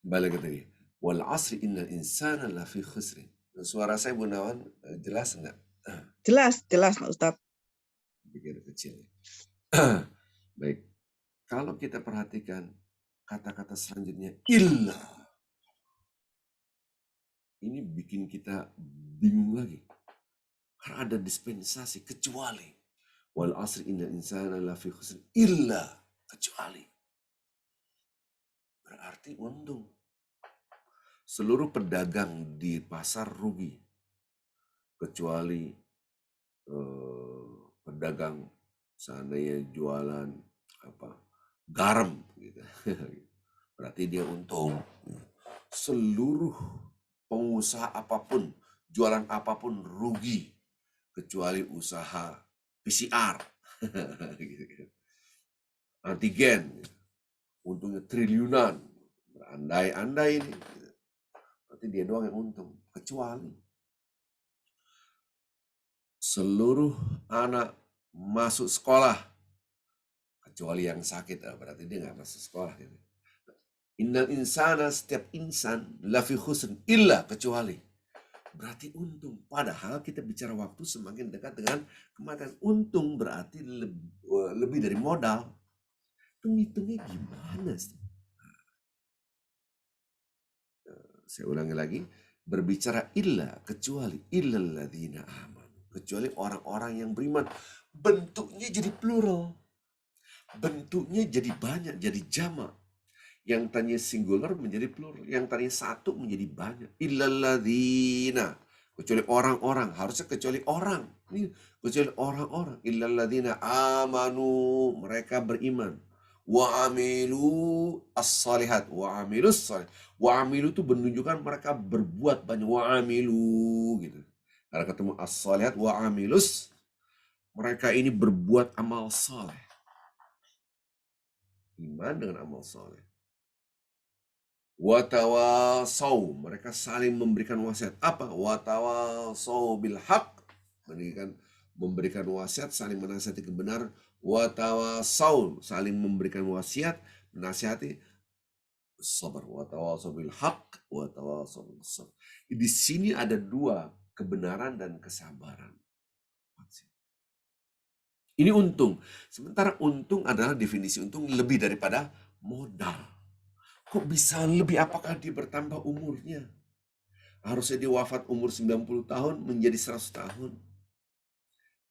Balik ke tadi. Wal asri innal insana lafi khusrin. Suara saya Bu Nawan jelas enggak? Jelas Pak Ustadz. Bikin kecil. Baik. Kalau kita perhatikan kata-kata selanjutnya illa. Ini bikin kita bingung lagi. Karena ada dispensasi kecuali. Wal asri innal insana lafi khusr illa, kecuali. Berarti untung. Seluruh pedagang di pasar rugi. Kecuali pedagang seandainya jualan garam gitu. Berarti dia untung. Seluruh pengusaha apapun, jualan apapun rugi kecuali usaha PCR. Antigen, untungnya triliunan, berandai-andai ini. Berarti dia doang yang untung, kecuali seluruh anak masuk sekolah, kecuali yang sakit, berarti dia nggak masuk sekolah. Gitu. Innal insana, setiap insan, lafi khusn, illa, kecuali. Berarti untung. Padahal kita bicara waktu semakin dekat dengan kematian. Untung berarti lebih dari modal. Hitungnya gimana sih? Saya ulangi lagi. Berbicara illa, kecuali illalladzina amanu. Kecuali orang-orang yang beriman. Bentuknya jadi plural. Bentuknya jadi banyak, jadi jamak. Yang tadinya singular menjadi plural. Yang tadinya satu menjadi banyak. Illalladzina. Kecuali orang-orang. Harusnya kecuali orang. Ini kecuali orang-orang. Illalladzina amanu. Mereka beriman. Wa amilu as-salihat. Wa amilus salihat. Wa amilu itu menunjukkan mereka berbuat banyak. Wa amilu. Gitu. Karena ketemu as-salihat. Wa amilus. Mereka ini berbuat amal saleh. Iman dengan amal saleh. Watawasau, mereka saling memberikan wasiat. Apa? Watawasau bil haq, memberikan wasiat, saling menasihati kebenaran. Watawasau, saling memberikan wasiat, menasihati sabar. Watawasau bil haq, watawasau bil sabr. Di sini ada dua, kebenaran dan kesabaran. Ini untung. Sementara untung adalah definisi untung lebih daripada modal. Kok bisa lebih? Apakah dia bertambah umurnya? Harusnya dia wafat umur 90 tahun menjadi 100 tahun.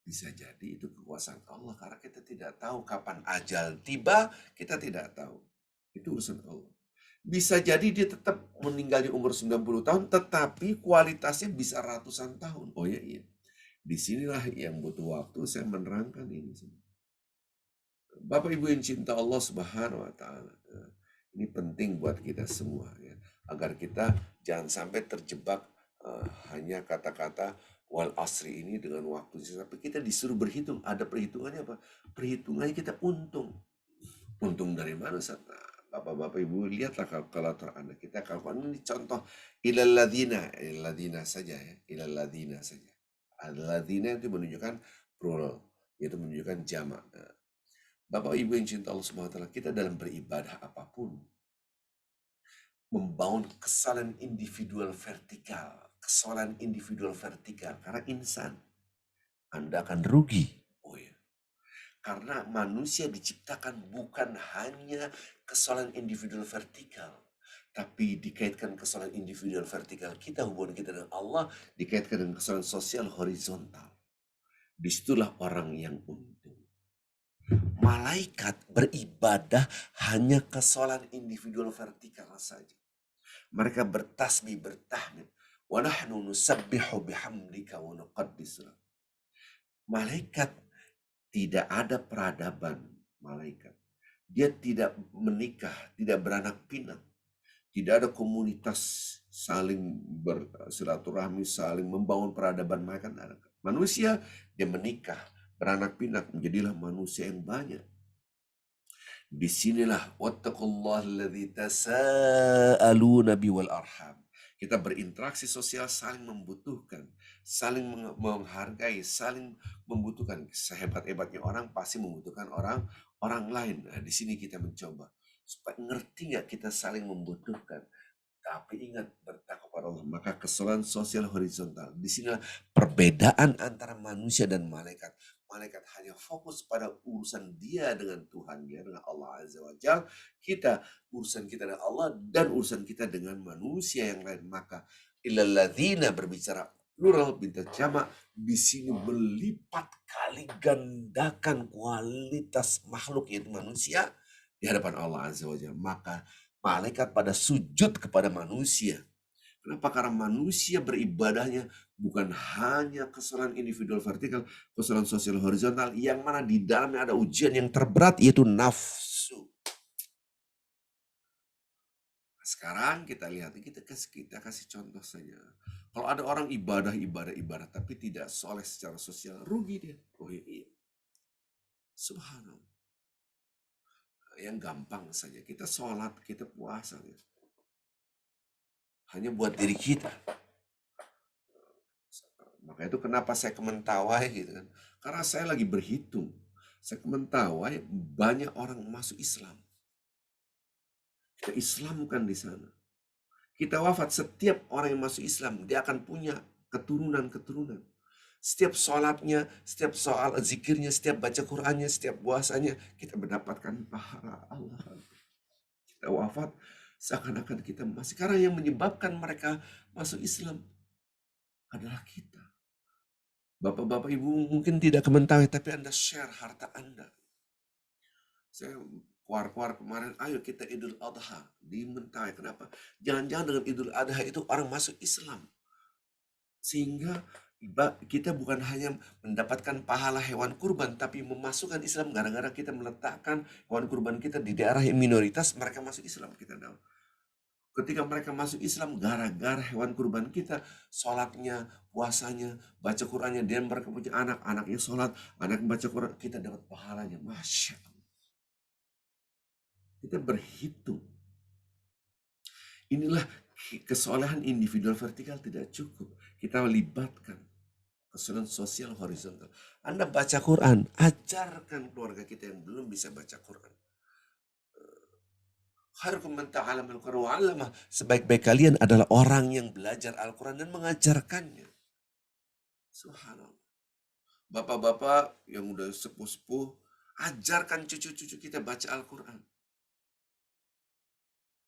Bisa jadi itu kekuasaan Allah. Karena kita tidak tahu kapan ajal tiba. Kita tidak tahu. Itu urusan Allah. Bisa jadi dia tetap meninggal di umur 90 tahun. Tetapi kualitasnya bisa ratusan tahun. Oh iya. Disinilah yang butuh waktu saya menerangkan ini. Bapak Ibu yang cinta Allah Subhanahu wa Ta'ala. Ini penting buat kita semua ya, agar kita jangan sampai terjebak hanya kata-kata wal asri ini dengan waktu. Tapi kita disuruh berhitung. Ada perhitungannya apa? Perhitungannya kita untung. Untung dari mana? Bapak-bapak Ibu lihatlah kalkulator Anda. Kita kalkulasi ini contoh ilalladzina saja ya. Ilalladzina saja. Alladzina itu menunjukkan plural, yaitu menunjukkan jamak. Bapak Ibu yang cinta Allah SWT, kita dalam beribadah apapun, membangun kesalahan individual vertikal. Kesalahan individual vertikal, karena insan, Anda akan rugi. Oh ya. Karena manusia diciptakan bukan hanya kesalahan individual vertikal, tapi dikaitkan kesalahan individual vertikal kita, hubungan kita dengan Allah, dikaitkan dengan kesalahan sosial horizontal. Disitulah orang yang untung. Malaikat beribadah hanya kesalahan individual vertikal saja. Mereka bertasbih, bertahmid. Wa nahnu nusabbihu bihamdika wa nuqaddis lak. Malaikat tidak ada peradaban malaikat. Dia tidak menikah, tidak beranak pinak. Tidak ada komunitas saling bersilaturahmi, saling membangun peradaban malaikat. Manusia, dia menikah, beranak pinak, menjadilah manusia yang banyak. Disinilah wattaqullaha alladzi tasaaluna bi wal arham. Kita berinteraksi sosial, saling membutuhkan, saling menghargai, saling membutuhkan. Sehebat-hebatnya orang pasti membutuhkan orang lain. Nah, di sini kita mencoba supaya ngerti nggak kita saling membutuhkan. Tapi ingat, bertakwa kepada Allah. Maka kesalahan sosial horizontal. Di sinilah perbedaan antara manusia dan malaikat. Malaikat hanya fokus pada urusan dia dengan Tuhan, dia dengan Allah Azza wa Jalla. Kita, urusan kita dengan Allah dan urusan kita dengan manusia yang lain. Maka illalladzina berbicara plural bintang jamak di sini melipat kali gandakan kualitas makhluk yaitu manusia di hadapan Allah Azza wa Jalla. Maka malaikat pada sujud kepada manusia. Kenapa? Karena manusia beribadahnya bukan hanya kesalahan individual vertikal, kesalahan sosial horizontal, yang mana di dalamnya ada ujian yang terberat yaitu nafsu. Sekarang kita lihat, kita kasih contoh saja. Kalau ada orang ibadah tapi tidak soleh secara sosial, rugi dia. Oh iya. Subhanallah. Yang gampang saja, kita sholat, kita puasa. Hanya buat diri kita. Maka itu kenapa saya ke Mentawai gitu kan. Karena saya lagi berhitung. Saya ke Mentawai, banyak orang masuk Islam. Kita Islamkan di sana. Kita wafat, setiap orang yang masuk Islam, dia akan punya keturunan-keturunan. Setiap sholatnya, setiap soal zikirnya, setiap baca Qur'annya, setiap puasanya, kita mendapatkan pahala Allah. Kita wafat, seakan-akan kita masih. Karena yang menyebabkan mereka masuk Islam adalah kita. Bapak-bapak ibu mungkin tidak ke Mentawai, tapi Anda share harta Anda. Saya keluar kemarin, ayo kita Idul Adha di Mentawai. Kenapa? Jangan-jangan dengan Idul Adha itu orang masuk Islam. Sehingga kita bukan hanya mendapatkan pahala hewan kurban, tapi memasukkan Islam gara-gara kita meletakkan hewan kurban kita di daerah yang minoritas, mereka masuk Islam. Kita tahu. Ketika mereka masuk Islam, gara-gara hewan kurban kita, sholatnya, puasanya, baca Qurannya, dan mereka punya anak, anaknya sholat, anak baca Quran, kita dapat pahalanya. Masya Allah. Kita berhitung. Inilah kesolehan individual vertikal tidak cukup. Kita libatkan kesolehan sosial horizontal. Anda baca Quran, ajarkan keluarga kita yang belum bisa baca Quran. Khairukum man ta'allama al-Qur'an wa 'allamah. Sebaik-baik kalian adalah orang yang belajar Al-Quran dan mengajarkannya. Subhanallah. Bapak-bapak yang udah sepuh-sepuh, ajarkan cucu-cucu kita baca Al-Quran.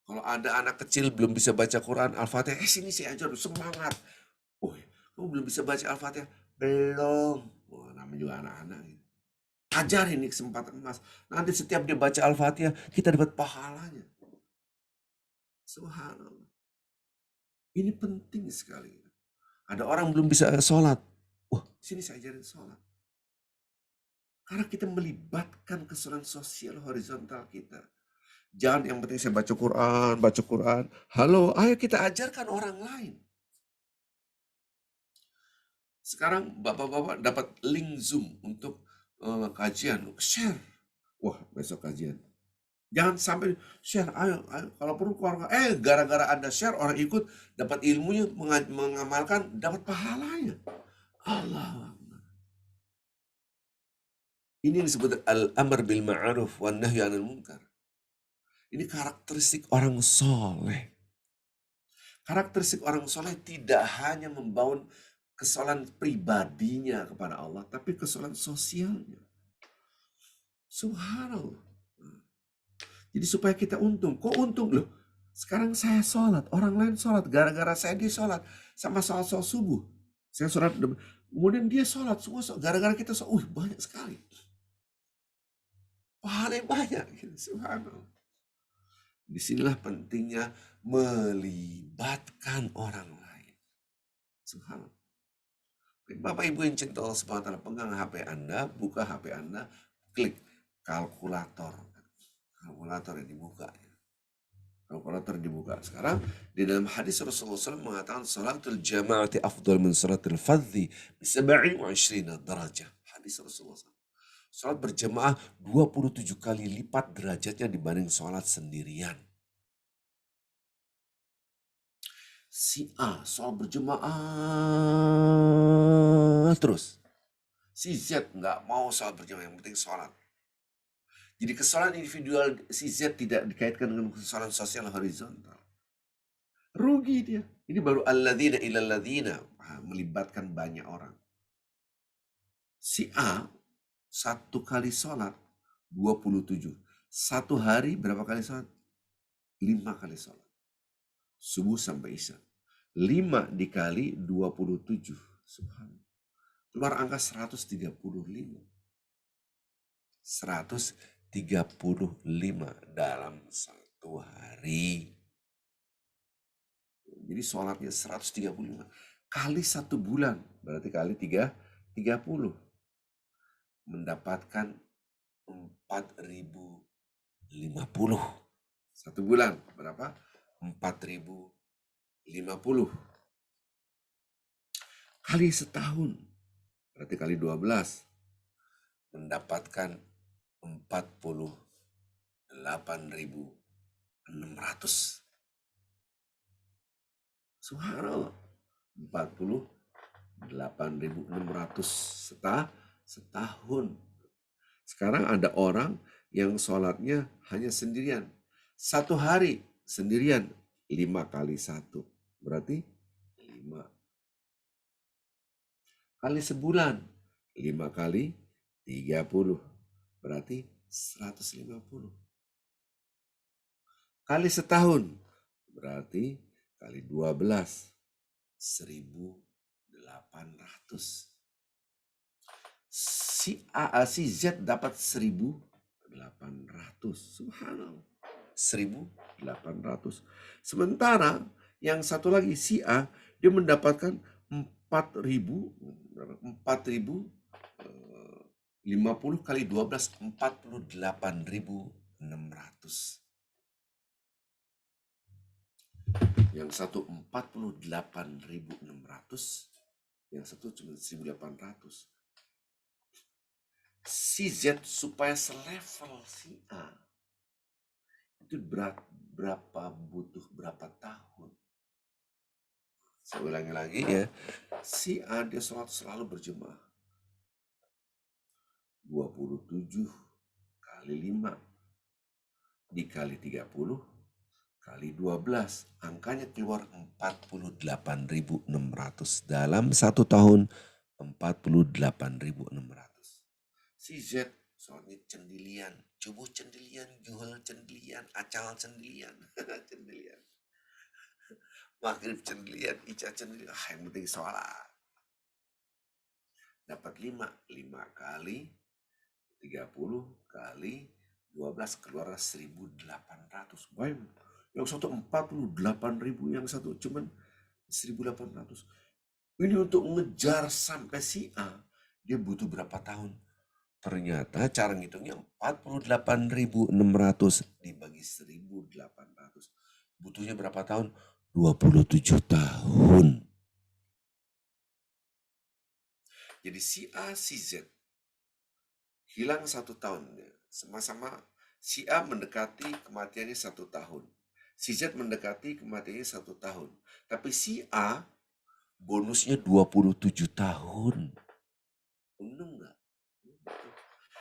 Kalau ada anak kecil belum bisa baca Quran, Al-Fatihah, sini saya ajar, semangat. Oh, kamu belum bisa baca Al-Fatihah? Belum. Wah, namanya juga anak-anak. Ajar ini kesempatan emas. Nanti setiap dia baca Al-Fatihah, kita dapat pahalanya. Subhanallah. Ini penting sekali. Ada orang belum bisa sholat. Wah, sini saya ajarin sholat. Karena kita melibatkan keseluruhan sosial horizontal kita. Jangan yang penting saya baca Quran. Halo, ayo kita ajarkan orang lain. Sekarang bapak-bapak dapat link Zoom untuk kajian. Share. Wah, besok kajian. Jangan sampai share, ayo kalau perlu keluarga. Gara-gara Anda share, orang ikut, dapat ilmunya, mengamalkan, dapat pahalanya. Allah. Ini disebut al-amr bil ma'ruf wan nahyi 'anil munkar. Ini karakteristik orang soleh. Karakteristik orang soleh tidak hanya membangun kesalahan pribadinya kepada Allah, tapi kesalahan sosialnya. Subhanallah. Jadi supaya kita untung. Kok untung? Loh, sekarang saya sholat, orang lain sholat. Gara-gara saya dia sholat. Sama sholat subuh. Saya sholat, kemudian dia sholat. Semua gara-gara kita sholat. Banyak sekali. Pahalanya banyak. Subhanallah. Disinilah pentingnya melibatkan orang lain. Subhanallah. Bapak Ibu yang cinta Allah Subhanahu wa taala, pegang HP Anda, buka HP Anda, klik kalkulator. Kalkulator yang dibuka. Kalkulator dibuka. Sekarang di dalam hadis Rasulullah SAW mengatakan salatul jama'ati afdal min salatul fadhi bi 27 derajah. Hadis Rasulullah SAW. Salat berjamaah 27 kali lipat derajatnya dibanding salat sendirian. Si A salat berjamaah terus. Si Z nggak mau salat berjamaah, yang penting salat. Jadi kesalahan individual si Z tidak dikaitkan dengan kesalahan sosial horizontal. Rugi dia. Ini baru alladzina ilal ladzina, melibatkan banyak orang. Si A satu kali sholat 27. Satu hari berapa kali sholat? 5 kali sholat. Subuh sampai isya. 5 dikali 27. Subhanallah. Keluar angka 135. 135 dalam satu hari. Jadi sholatnya 135 kali 1 bulan, berarti kali 30. Mendapatkan 4.050. 1 bulan berapa? 4.050. Kali setahun, berarti kali 12. Mendapatkan 48.600. Subhanallah. 48.600 setahun. Sekarang ada orang yang sholatnya hanya sendirian. Satu hari sendirian 5 kali 1. Berarti 5. Kali sebulan 5 kali 30. Berarti 150. Kali setahun berarti kali 12. 1.800. Si Z dapat 1.800. Subhanallah. 1.800. Sementara yang satu lagi si A, dia mendapatkan 4.050 kali 12, 48.600. Yang satu 48.600, yang satu cuma 1.800. Si Z supaya selevel si A itu butuh berapa tahun? Saya ulangi lagi ya. Si A dia sholat selalu berjemaah 27 kali 5 dikali 30 kali 12, angkanya keluar 48.600 dalam 1 tahun. 48.600. Si Z soalnya cendilian, cubuh cendilian, juhal cendilian, acal cendilian, cendilian. Maghrib cendilian, isya cendilian, yang penting sholat. Dapat 5 kali 30 kali 12 keluar 1.800. Baik. Yang satu 48.000, yang satu cuman 1.800. Ini untuk mengejar sampai si A, dia butuh berapa tahun? Ternyata cara ngitungnya 48.600 dibagi 1.800. Butuhnya berapa tahun? 27 tahun. Jadi si A, si Z hilang 1 tahun. Sama-sama si A mendekati kematiannya 1 tahun. Si Z mendekati kematiannya 1 tahun. Tapi si A bonusnya 27 tahun. Untung nggak?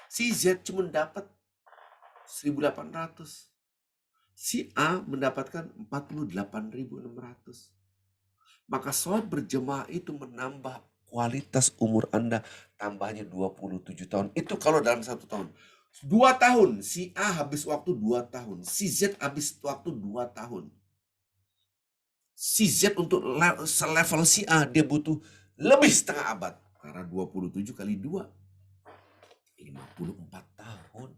Si Z cuma dapat 1.800. Si A mendapatkan 48.600. Maka sholat berjemaah itu menambah kualitas umur Anda, tambahnya 27 tahun. Itu kalau dalam 1 tahun. 2 tahun. Si A habis waktu 2 tahun. Si Z habis waktu 2 tahun. Si Z untuk selevel si A, dia butuh lebih setengah abad. Karena 27 kali 2. 54 tahun.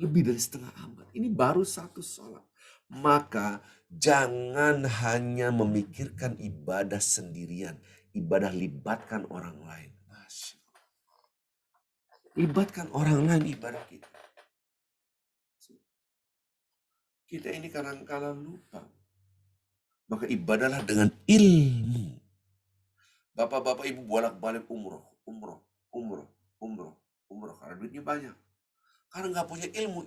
Lebih dari setengah abad. Ini baru satu sholat. Maka jangan hanya memikirkan ibadah sendirian. Ibadah libatkan orang lain. Masya Allah. Libatkan orang lain ibadah kita. Kita ini kadang-kadang lupa. Maka ibadahlah dengan ilmu. Bapak-bapak ibu bolak-balik umroh. Karena duitnya banyak. Karena nggak punya ilmu,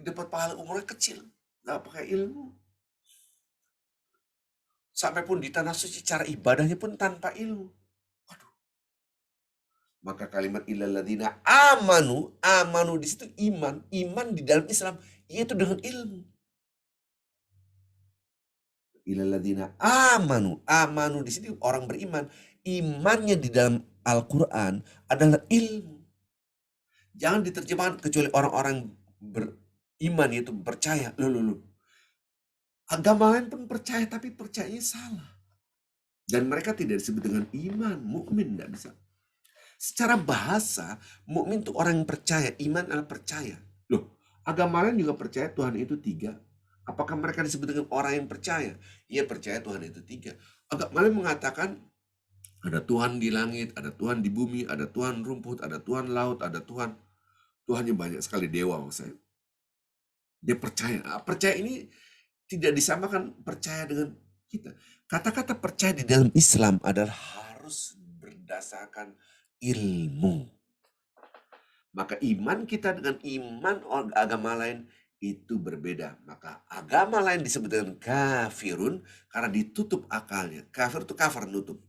dapat pahala umrohnya kecil. Nggak pakai ilmu. Sampai pun di tanah suci cara ibadahnya pun tanpa ilmu. Waduh. Maka kalimat illalladzina amanu di situ iman di dalam Islam yaitu dengan ilmu. Illalladzina amanu di sini orang beriman, imannya di dalam Al-Qur'an adalah ilmu. Jangan diterjemahkan kecuali orang-orang beriman yaitu percaya. Loh. Agama lain pun percaya tapi percayanya salah. Dan mereka tidak disebut dengan iman, mukmin tidak bisa. Secara bahasa, mukmin itu orang yang percaya, iman adalah percaya. Loh, agama lain juga percaya Tuhan itu 3. Apakah mereka disebut dengan orang yang percaya? Ia percaya Tuhan itu 3. Agama lain mengatakan ada Tuhan di langit, ada Tuhan di bumi, ada Tuhan rumput, ada Tuhan laut, ada Tuhannya banyak sekali dewa maksudnya. Dia percaya. Percaya ini tidak disamakan percaya dengan kita. Kata-kata percaya di dalam Islam adalah harus berdasarkan ilmu. Maka iman kita dengan iman agama lain itu berbeda. Maka agama lain disebut dengan kafirun karena ditutup akalnya. Kafir itu kafir, nutup.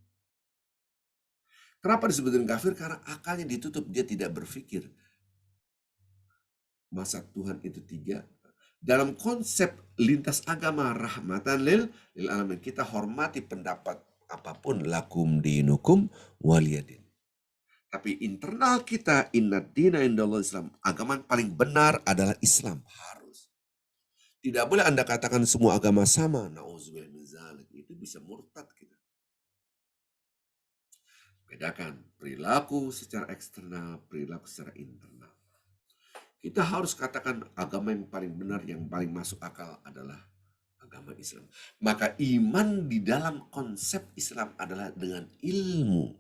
Kenapa disebut dengan kafir? Karena akalnya ditutup, dia tidak berpikir. Masa Tuhan itu 3? Dalam konsep lintas agama rahmatan lil alamin, kita hormati pendapat apapun, lakum dinukum waliyadin. Tapi internal kita, inna dina indallah Islam, agama yang paling benar adalah Islam, harus. Tidak boleh Anda katakan semua agama sama, na'udzubillah min dzalik, itu bisa murtad kita. Bedakan perilaku secara eksternal, perilaku secara internal. Kita harus katakan agama yang paling benar, yang paling masuk akal adalah agama Islam. Maka iman di dalam konsep Islam adalah dengan ilmu.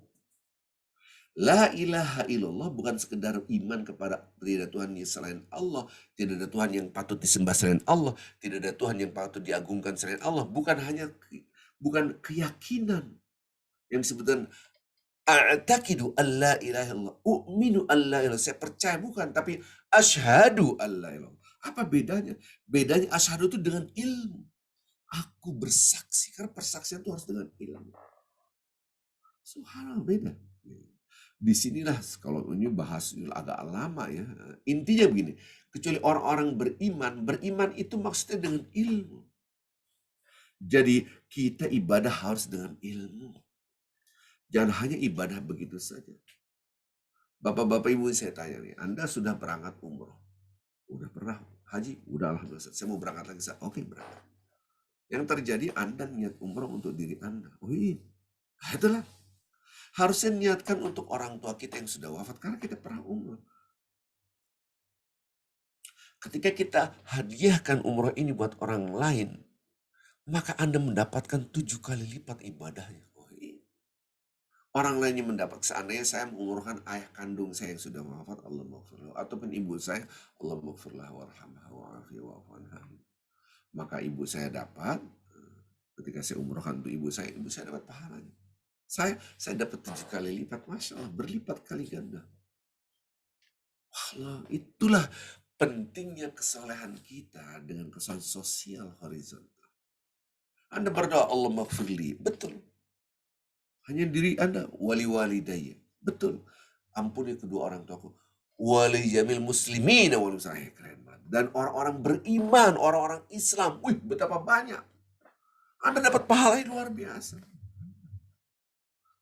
La ilaha illallah bukan sekedar iman kepada tidak ada Tuhan yang selain Allah, tidak ada Tuhan yang patut disembah selain Allah, tidak ada Tuhan yang patut diagungkan selain Allah. Bukan keyakinan yang disebutkan a'taqidu alla ilaha illallah, u'minu alla ilaha, saya percaya, bukan, tapi asyhadu alla ilaha. Apa bedanya? Bedanya asyhadu itu dengan ilmu. Aku bersaksi, karena persaksian itu harus dengan ilmu. Subhanallah, beda. Disinilah kalau ini bahas agak lama ya. Intinya begini, kecuali orang-orang beriman itu maksudnya dengan ilmu. Jadi kita ibadah harus dengan ilmu. Jangan hanya ibadah begitu saja. Bapak-bapak ibu saya tanya nih, Anda sudah berangkat umroh? Udah pernah haji? Udah, alhamdulillah. Saya mau berangkat lagi. Oke, berangkat. Yang terjadi Anda niat umroh untuk diri Anda. Oh iya, itulah. Harusnya niatkan untuk orang tua kita yang sudah wafat karena kita pernah umroh. Ketika kita hadiahkan umroh ini buat orang lain, maka Anda mendapatkan 7 kali lipat ibadahnya. Orang lainnya mendapat, seandainya saya mengumrohkan ayah kandung saya yang sudah wafat, Allah maghfirlah, ataupun ibu saya, Allah maghfirlah warhamha wa'afi wa'fu anha. Maka ibu saya dapat, ketika saya umrohkan untuk ibu saya dapat pahalanya. Saya dapat 7 kali lipat, Masya Allah, berlipat kali ganda. Allah, itulah pentingnya kesolehan kita dengan kesolehan sosial horizontal. Anda berdoa, Allah maghfirli, betul. Hanya diri Anda, wali daya. Betul. Ampuni kedua orang tuaku. Wali jamil muslimin. Keren banget. Dan orang-orang beriman, orang-orang Islam. Wih, betapa banyak. Anda dapat pahala yang luar biasa.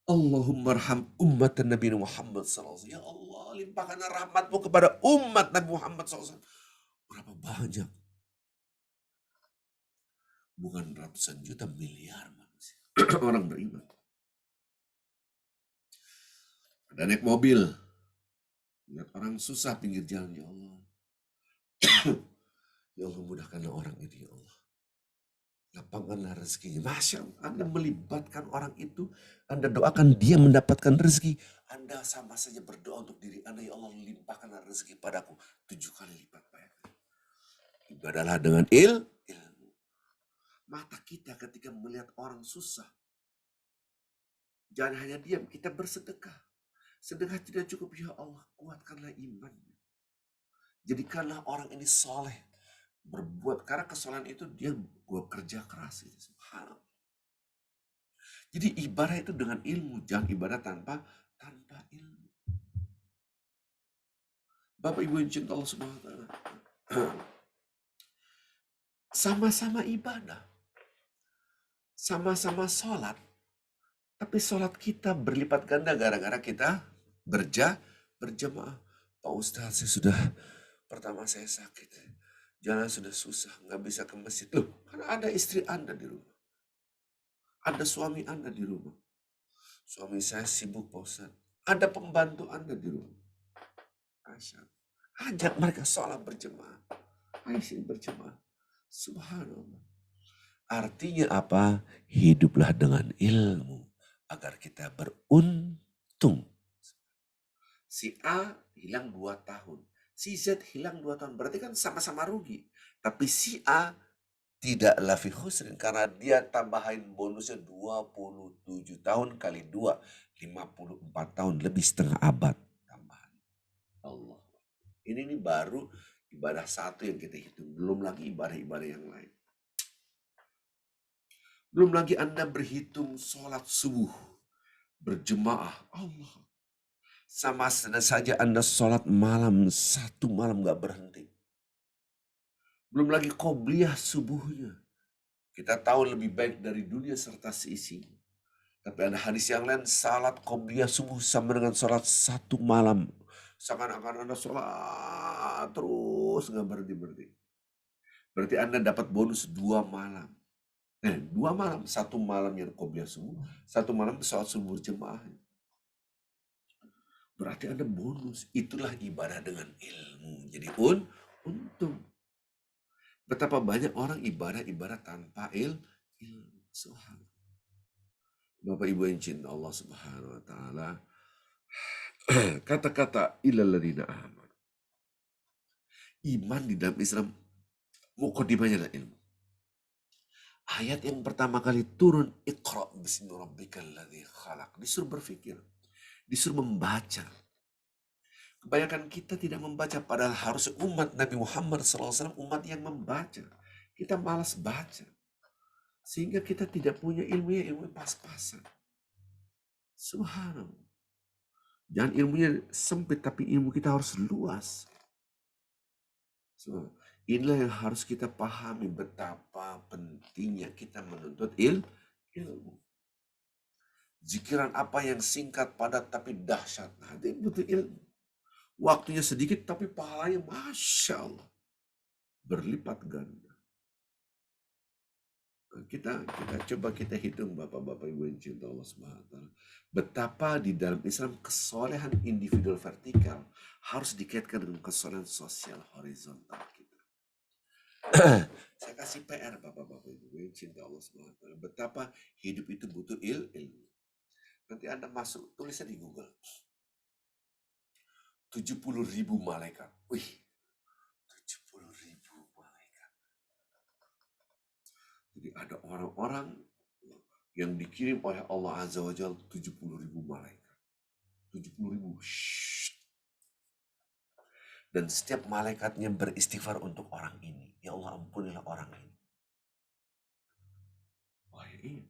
Allahumma arham ummat Nabi Muhammad SAW. Ya Allah, limpahkanlah rahmatmu kepada umat Nabi Muhammad SAW. Berapa banyak? Bukan ratusan juta, miliar manusia. Orang beriman. Ada naik mobil. Lihat orang susah pinggir jalan, ya Allah. Ya Allah, mudahkanlah orang itu, ya Allah. Lapangkanlah rezekinya. Masya Allah, Anda melibatkan orang itu, Anda doakan dia mendapatkan rezeki. Anda sama saja berdoa untuk diri Anda, ya Allah, limpahkanlah rezeki padaku 7 kali lipat banyak. Ibadahlah dengan ilmu. Mata kita ketika melihat orang susah, jangan hanya diam, kita bersedekah. Sedekah tidak cukup, ya Allah, kuatkanlah imannya. Jadikanlah orang ini soleh. Berbuat, karena kesalahan itu dia buat kerja keras. Subhanallah. Jadi ibadah itu dengan ilmu, jangan ibadah tanpa ilmu. Bapak Ibu yang cinta Allah Subhanahu wa taala. Sama-sama ibadah. Sama-sama sholat. Tapi sholat kita berlipat ganda gara-gara kita berjamaah. Pak Ustaz, pertama saya sakit. Jalan sudah susah, nggak bisa ke masjid. Loh, karena ada istri Anda di rumah. Ada suami Anda di rumah. Suami saya sibuk, Pak Ustaz. Ada pembantu Anda di rumah. Ajak mereka sholat berjemaah. Ayo sini berjemaah. Subhanallah. Artinya apa? Hiduplah dengan ilmu agar kita beruntung. Si A hilang 2 tahun. Si Z hilang 2 tahun. Berarti kan sama-sama rugi. Tapi si A tidak lafi khusrin karena dia tambahin bonusnya 27 tahun kali 2. 54 tahun, lebih setengah abad tambahan. Allah. Ini baru ibadah satu yang kita hitung. Belum lagi ibadah-ibadah yang lain. Belum lagi Anda berhitung sholat subuh. Berjemaah. Allah. Sama saja Anda sholat malam. 1 malam gak berhenti. Belum lagi qobliyah subuhnya. Kita tahu lebih baik dari dunia serta seisinya. Tapi ada hadis yang lain, salat qobliyah subuh sama dengan sholat 1 malam. Seakan-akan Anda sholat terus gak berhenti-berhenti. Berarti Anda dapat bonus 2 malam. 2 malam. 1 malam yang qobliyah subuh, 1 malam sholat subuh berjemaah. Berarti Anda bonus. Itulah ibadah dengan ilmu. Jadi untung. Betapa banyak orang ibadah tanpa ilmu. Subhanallah. Bapak Ibu yang cinta Allah Subhanahu wa taala. Kata-kata illal ladzina amanu. Iman di dalam Islam muqaddimahnya adalah ilmu. Ayat yang pertama kali turun, Iqra bismi rabbikal ladzi khalaq. Disuruh berpikir, disuruh membaca. Kebanyakan kita tidak membaca, padahal harus umat Nabi Muhammad SAW umat yang membaca. Kita malas baca. Sehingga kita tidak punya ilmu pas-pasan. Subhanallah. Jangan ilmunya sempit, tapi ilmu kita harus luas. Inilah yang harus kita pahami, betapa pentingnya kita menuntut ilmu. Zikiran apa yang singkat, padat, tapi dahsyat. Nah, itu butuh ilmu. Waktunya sedikit, tapi pahalanya Masya Allah. Berlipat ganda. Kita coba kita hitung Bapak-Bapak Ibu yang cinta Allah Subhanahu wa taala. Betapa di dalam Islam kesolehan individual vertikal harus dikaitkan dengan kesolehan sosial horizontal kita. Saya kasih PR Bapak-Bapak Ibu yang cinta Allah Subhanahu wa taala. Betapa hidup itu butuh ilmu. Nanti Anda masuk, tulisnya di Google. 70.000 malaikat. Wih, 70.000 malaikat. Jadi ada orang-orang yang dikirim oleh Allah Azza wa Jalla 70.000 malaikat. 70.000. Dan setiap malaikatnya beristighfar untuk orang ini. Ya Allah, ampunilah orang ini. Wah, iya.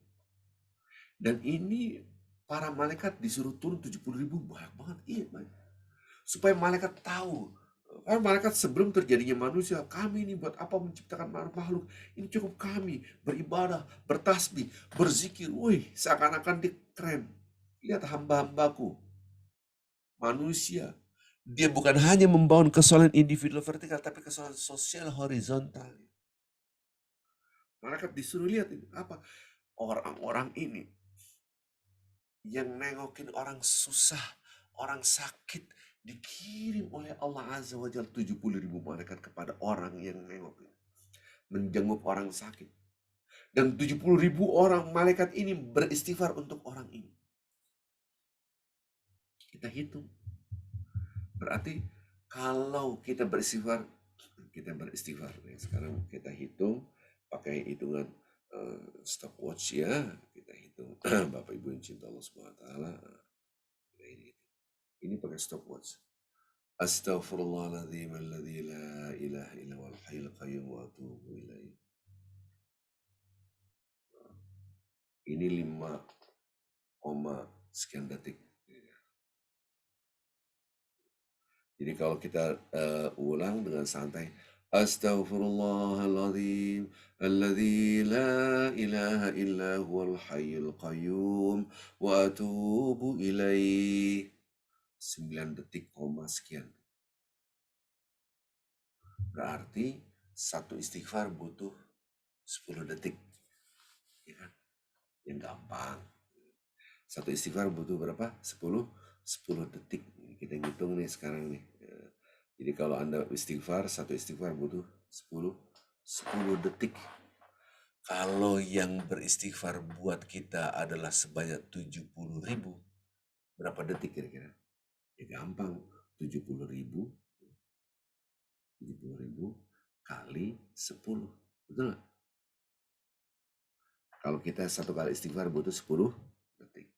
Dan ini para malaikat disuruh turun 70.000, banyak banget. Iya, banyak. Supaya malaikat tahu. Karena malaikat sebelum terjadinya manusia, kami ini buat apa menciptakan makhluk? Ini cukup kami beribadah, bertasbih, berzikir. Wih, seakan-akan dia keren. Lihat hamba-hambaku, manusia. Dia bukan hanya membangun kesalahan individu vertikal, tapi kesalahan sosial horizontal. Malaikat disuruh lihat ini, apa? Orang-orang ini yang nengokin orang susah, orang sakit, dikirim oleh Allah Azza wa Jalla 70.000 malaikat kepada orang yang nengokin, menjenguk orang sakit. Dan 70.000 orang malaikat ini beristighfar untuk orang ini. Kita hitung. Berarti kalau kita beristighfar, sekarang kita hitung pakai hitungan stopwatch ya, kita hitung. Bapak Ibu yang cinta Allah Subhanahu wa taala, ini pakai stopwatch. Astaghfirullahaladzim alladzi la ilaha illa huwal hayyul qayyum wa atubu ilaih. Ini 5, sekian detik. Jadi kalau kita ulang dengan santai, Astaghfirullahaladzim alladzi la ilaha illa huwal hayyul qayyum wa atubu ilaih. 9 detik, sekian. Berarti satu istighfar butuh 10 detik. Ya kan? Yang gampang. Satu istighfar butuh berapa? 10 detik. Kita hitung nih sekarang nih. Jadi kalau Anda istighfar, satu istighfar butuh 10 detik. Kalau yang beristighfar buat kita adalah sebanyak 70.000, berapa detik kira-kira? Ya gampang, 70.000 kali 10. Betul nggak? Kalau kita satu kali istighfar butuh 10 detik.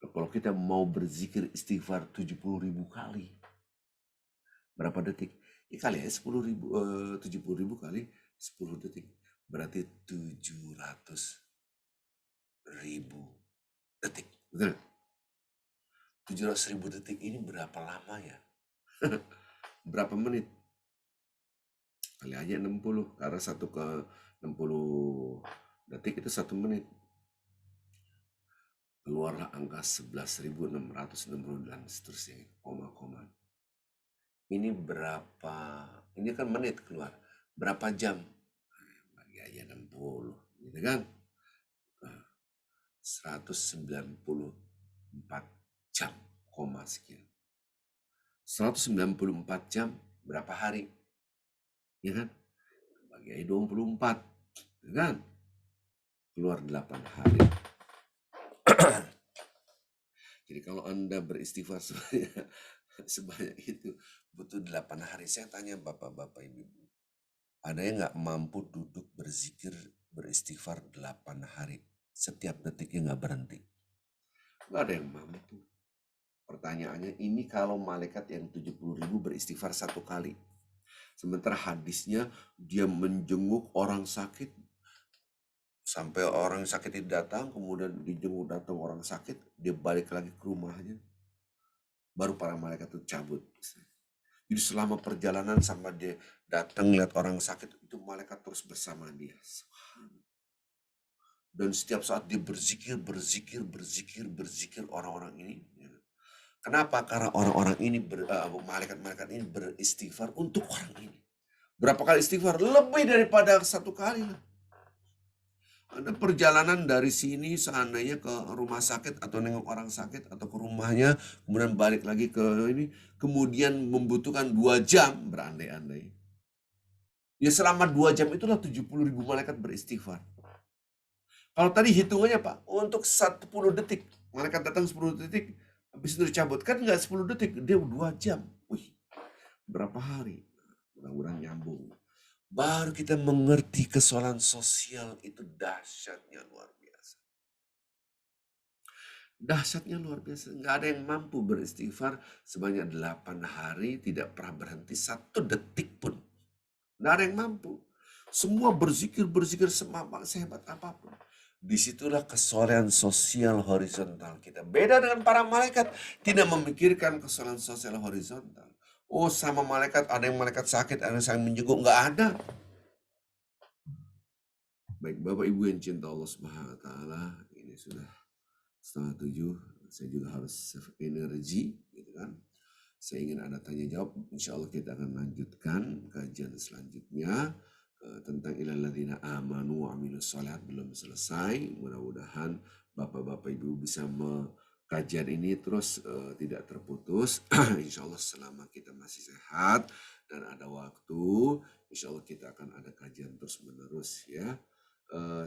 Kalau kita mau berzikir istighfar 70.000 kali, berapa detik? Ya kali ya 70.000 kali 10 detik. Berarti 700.000 detik. Betul? 700.000 detik ini berapa lama ya? Berapa menit? Kali aja 60. Karena 1 ke 60 detik itu 1 menit. Keluarlah angka 11.660 dan seterusnya. Koma. Ini berapa? Ini kan menit keluar. Berapa jam? Bagi aja 60. Gitu kan? 194 jam, sekian. 194 jam berapa hari? Ya kan? Bagi aja 24. Ya kan? Keluar 8 hari. Jadi kalau Anda beristighfar sebanyak itu, butuh 8 hari. Saya tanya bapak-bapak, ibu-ibu, ada yang nggak mampu duduk berzikir, beristighfar 8 hari? Setiap detiknya nggak berhenti. Nggak ada yang mampu. Pertanyaannya, ini kalau malaikat yang 70.000 beristighfar 1 kali. Sementara hadisnya dia menjenguk orang sakit. Sampai orang sakit itu datang, kemudian dijenguk datang orang sakit, dia balik lagi ke rumahnya. Baru para malaikat itu cabut. Jadi selama perjalanan sama dia datang lihat orang sakit, itu malaikat terus bersama dia. Dan setiap saat dia berzikir orang-orang ini. Kenapa? Karena orang-orang ini, malaikat-malaikat ini beristighfar untuk orang ini. Berapa kali istighfar? Lebih daripada 1 kali. Ada perjalanan dari sini seandainya ke rumah sakit atau nengok orang sakit atau ke rumahnya, kemudian balik lagi ke ini, kemudian membutuhkan 2 jam, berandai-andai. Ya selama 2 jam itulah 70.000 malaikat beristighfar. Kalau tadi hitungannya Pak, untuk 10 detik, malaikat datang 10 detik, habis itu dicabut. Kan nggak 10 detik, dia 2 jam. Wih, berapa hari? Mudah-mudahan nyambung. Baru kita mengerti kesalahan sosial itu dahsyatnya luar biasa. Dahsyatnya luar biasa. Nggak ada yang mampu beristighfar sebanyak 8 hari, tidak pernah berhenti 1 detik pun. Nggak ada yang mampu. Semua berzikir sehebat apapun. Disitulah kesalahan sosial horizontal kita. Beda dengan para malaikat, tidak memikirkan kesalahan sosial horizontal. Oh, sama malaikat, ada yang malaikat sakit, ada yang saling menjenguk, nggak ada. Baik, Bapak Ibu yang cinta Allah Subhanahu wa taala, ini sudah 6:30. Saya juga harus save energi, gitu kan. Saya ingin ada tanya jawab. Insya Allah kita akan lanjutkan kajian selanjutnya tentang ilal ladzina amanu wa amilus sholihat belum selesai. Mudah-mudahan Bapak-bapak Ibu bisa kajian ini terus tidak terputus. Insya Allah selama kita masih sehat dan ada waktu, insya Allah kita akan ada kajian terus menerus ya.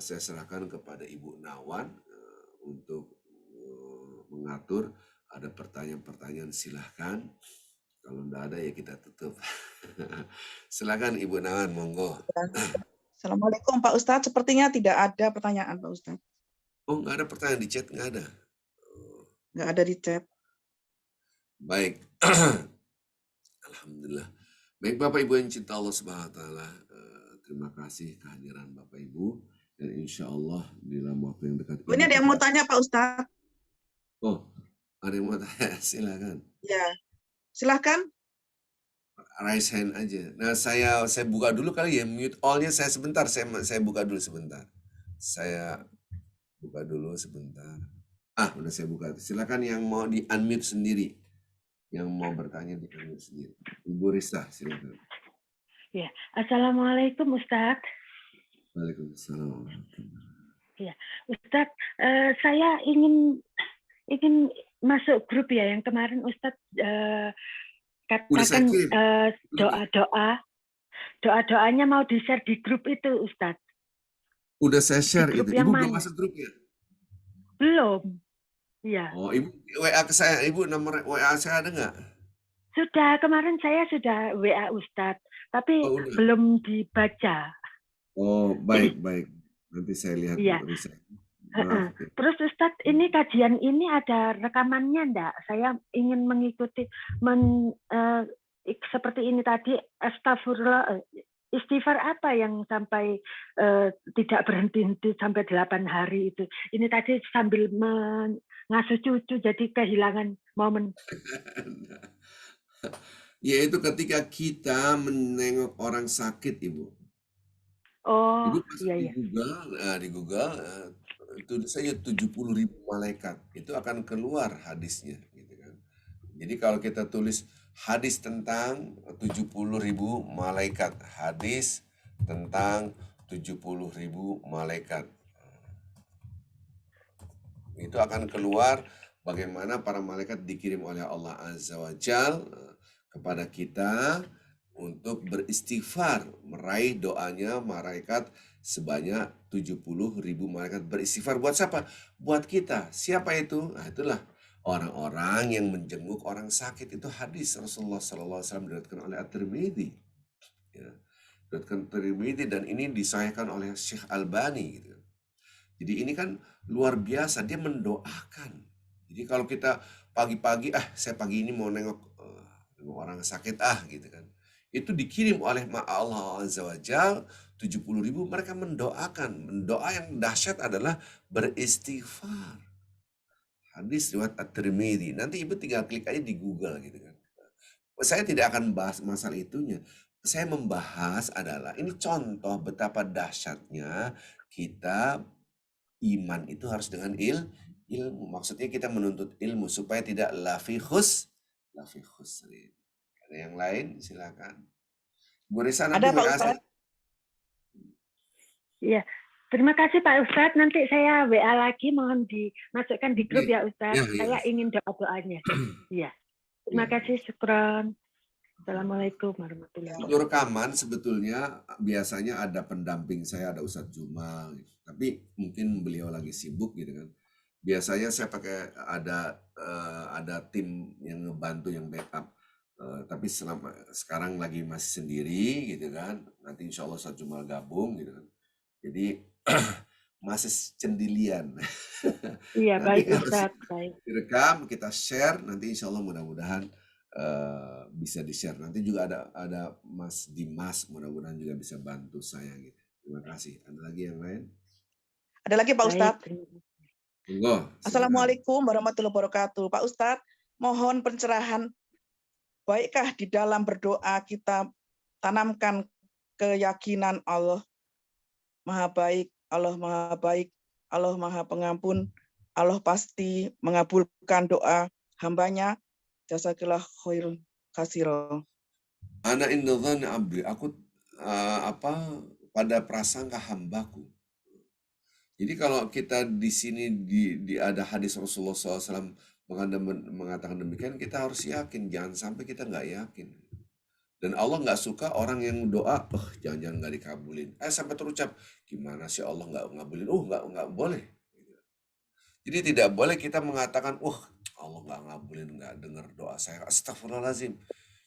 Saya serahkan kepada Ibu Nawan untuk mengatur. Ada pertanyaan-pertanyaan silahkan. Kalau tidak ada ya kita tutup. Silakan Ibu Nawan, monggo. Assalamualaikum Pak Ustadz. Sepertinya tidak ada pertanyaan Pak Ustadz. Oh, nggak ada pertanyaan di chat, nggak ada. Nggak ada di chat. Baik. Alhamdulillah. Baik Bapak Ibu yang cinta Allah Subhanahu wa taala, terima kasih kehadiran Bapak Ibu dan insya Allah dalam waktu yang dekat Ini ada yang mau tanya Pak Ustadz. Oh, ada yang mau tanya, silakan. Ya, silahkan. Raise hand aja. Nah, saya buka dulu kali ya, mute all-nya saya sebentar, saya buka dulu sebentar. Saya buka dulu sebentar. Udah saya buka. Silakan yang mau di unmute sendiri. Yang mau bertanya di unmute sendiri. Ibu Risa, silakan. Ya, Assalamualaikum Ustadz. Waalaikumsalam. Ya, Ustadz, saya ingin masuk grup ya yang kemarin Ustadz katakan doa-doanya mau di-share di grup itu Ustadz. Udah saya share itu. Ibu belum mana? masuk grupnya? Belum. Iya. Oh, Ibu WA ke saya. Ibu nomor WA saya ada nggak? Sudah, kemarin saya sudah WA Ustadz, tapi belum dibaca. Oh, baik. Nanti saya lihat. Iya. Terus Ustadz, ini kajian ini ada rekamannya enggak? Saya ingin mengikuti seperti ini tadi, astagfirullah, istighfar apa yang sampai tidak berhenti sampai 8 hari itu. Ini tadi sambil mengasuh cucu, jadi kehilangan momen. Yaitu ketika kita menengok orang sakit, Ibu. Oh, Ibu masuk iya. di Google, tulis saja 70.000 malaikat, itu akan keluar hadisnya, gitu kan. Jadi kalau kita tulis hadis tentang 70.000 malaikat, hadis tentang 70.000 malaikat, itu akan keluar bagaimana para malaikat dikirim oleh Allah Azza wa Jal kepada kita untuk beristighfar, meraih doanya malaikat sebanyak 70.000 malaikat beristighfar. Buat siapa? Buat kita. Siapa itu? Nah, itulah orang-orang yang menjenguk orang sakit. Itu hadis Rasulullah SAW diriwayatkan oleh At-Tirmidzi. Ya, diriwayatkan Tirmidzi dan ini disahihkan oleh Syekh Albani. Gitu. Jadi ini kan luar biasa, dia mendoakan. Jadi kalau kita pagi-pagi, saya pagi ini mau nengok orang sakit gitu kan. Itu dikirim oleh Allah Azza wa Jal 70.000, mereka mendoakan. Doa yang dahsyat adalah beristighfar. Hadis riwayat At-Tirmidzi. Nanti Ibu tinggal klik aja di Google gitu kan. Saya tidak akan bahas masalah itunya. Saya membahas adalah ini contoh betapa dahsyatnya kita iman itu harus dengan ilmu. Maksudnya kita menuntut ilmu supaya tidak lafi khusrin. Ada yang lain? Silakan. Bu Risa, nanti ada Pak Ustadz. Iya. Terima kasih Pak Ustadz. Nanti saya WA lagi, mohon dimasukkan di grup ya Ustadz. Saya ingin doa-doanya. Iya. Terima kasih, syukran. Assalamualaikum warahmatullahi wabarakatuh. Untuk rekaman sebetulnya biasanya ada pendamping saya, ada Ustadz Jumal. Tapi mungkin beliau lagi sibuk gitu kan. Biasanya saya pakai ada tim yang ngebantu, yang backup. Tapi sekarang lagi masih sendiri gitu kan. Nanti insya Allah Ustadz Jumal gabung gitu kan. Jadi masih cendilian. Iya, baik Ustadz. Direkam, kita share, nanti insya Allah mudah-mudahan bisa di-share. Nanti juga ada Mas Dimas, mudah-mudahan juga bisa bantu saya gitu. Terima kasih. Ada lagi yang lain? Ada lagi Pak Ustadz. Assalamualaikum warahmatullahi wabarakatuh. Pak Ustadz, mohon pencerahan. Baikkah di dalam berdoa kita tanamkan keyakinan Allah Maha baik, Allah Maha baik, Allah Maha pengampun, Allah pasti mengabulkan doa hambanya. Jazakillah khairul kasiro. Ana inna dhanni abdi, aku pada prasangka hambaku. Jadi kalau kita di sini ada hadis Rasulullah SAW mengatakan demikian, kita harus yakin, jangan sampai kita nggak yakin. Dan Allah nggak suka orang yang doa, jangan-jangan nggak dikabulin. Sampai terucap, gimana sih Allah nggak ngabulin? Nggak boleh. Jadi tidak boleh kita mengatakan, Allah nggak ngabulin, nggak dengar doa saya. Astagfirullahaladzim.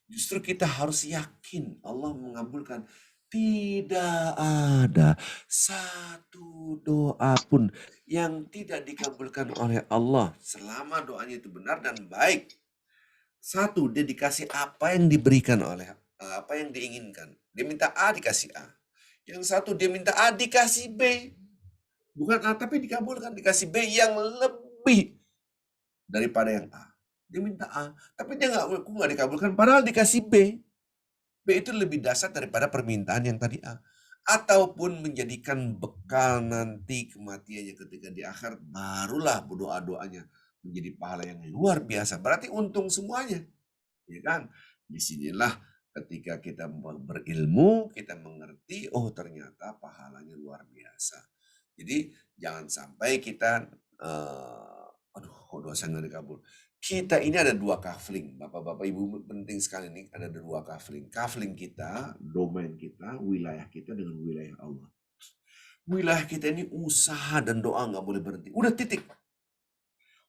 Justru kita harus yakin Allah mengabulkan. Tidak ada satu doa pun yang tidak dikabulkan oleh Allah selama doanya itu benar dan baik. Satu, dia dikasih apa yang diberikan oleh apa yang diinginkan. Dia minta A dikasih A. Yang satu dia minta A dikasih B. Bukan A tapi dikabulkan, dikasih B yang lebih daripada yang A. Dia minta A, tapi dia nggak dikabulkan padahal dikasih B. B itu lebih dasar daripada permintaan yang tadi A. Ataupun menjadikan bekal nanti kematiannya ketika di akhir, barulah doa-doanya menjadi pahala yang luar biasa. Berarti untung semuanya. Ya kan? Disinilah ketika kita berilmu, kita mengerti, ternyata pahalanya luar biasa. Jadi jangan sampai kita, doa saya nggak dikabul. Kita ini ada dua kafling, bapak-bapak ibu, penting sekali nih, ada dua kafling. Kafling kita, domain kita, wilayah kita dengan wilayah Allah. Wilayah kita ini usaha dan doa nggak boleh berhenti. Udah titik.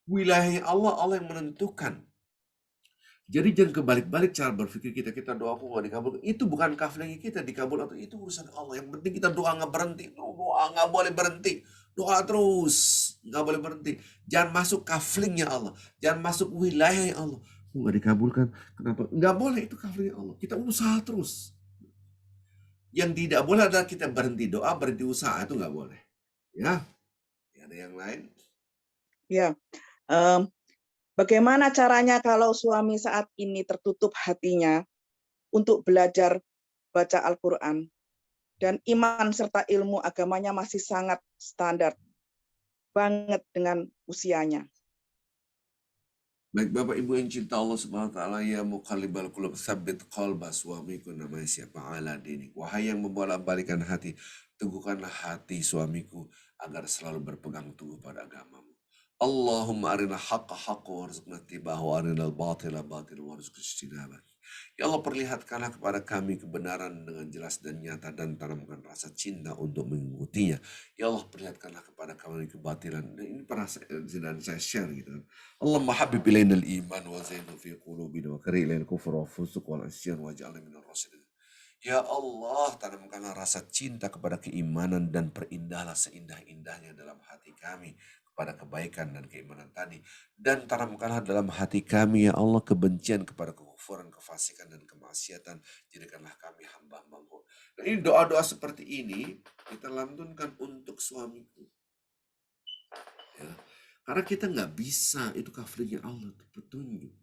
Wilayahnya Allah, Allah yang menentukan. Jadi jangan kebalik-balik cara berpikir kita. Kita doa aku nggak dikabul. Itu bukan kafling kita dikabul atau itu urusan Allah. Yang penting kita doa nggak berhenti. Doa nggak boleh berhenti. Doa terus, nggak boleh berhenti. Jangan masuk kaflingnya Allah. Jangan masuk wilayahnya Allah. Nggak dikabulkan. Kenapa? Nggak boleh, itu kaflingnya Allah. Kita usaha terus. Yang tidak boleh adalah kita berhenti doa, berhenti usaha. Itu nggak boleh. Ya, ada yang lain? Ya, bagaimana caranya kalau suami saat ini tertutup hatinya untuk belajar baca Al-Quran dan iman serta ilmu agamanya masih sangat standar banget dengan usianya? Baik Bapak Ibu yang cinta Allah Subhanahu wa taala, ya muqallibal qulub tsabbit qalba suamiku, namanya siapa? Ala dinik. Wahai yang membolak-balikan hati, teguhkanlah hati suamiku agar selalu berpegang teguh pada agamamu. Allahumma arina haqqa haqqa warzuqna ittiba'ahu wa arinal batila batila warzuqna ijtinabah. Ya Allah, perlihatkanlah kepada kami kebenaran dengan jelas dan nyata dan tanamkan rasa cinta untuk mengikutinya. Ya Allah, perlihatkanlah kepada kami kebatilan. Ini pernah saya share gitu. Allahumma habib ilaina al-iman wa zainhu fi qulubina wa kari ilaina al-kufra wa fusuq wal isyan waj'alna minal rasyidin. Ya Allah, tanamkanlah rasa cinta kepada keimanan dan perindahlah seindah-indahnya dalam hati kami kepada kebaikan dan keimanan tadi. Dan tanamkanlah dalam hati kami, ya Allah, kebencian kepada kekufuran, kefasikan, dan kemaksiatan. Jadikanlah kami hamba-hamba-Mu. Dan ini doa-doa seperti ini kita lantunkan untuk suamiku. Ya. Karena kita nggak bisa, itu kafirnya Allah, itu petunjuk.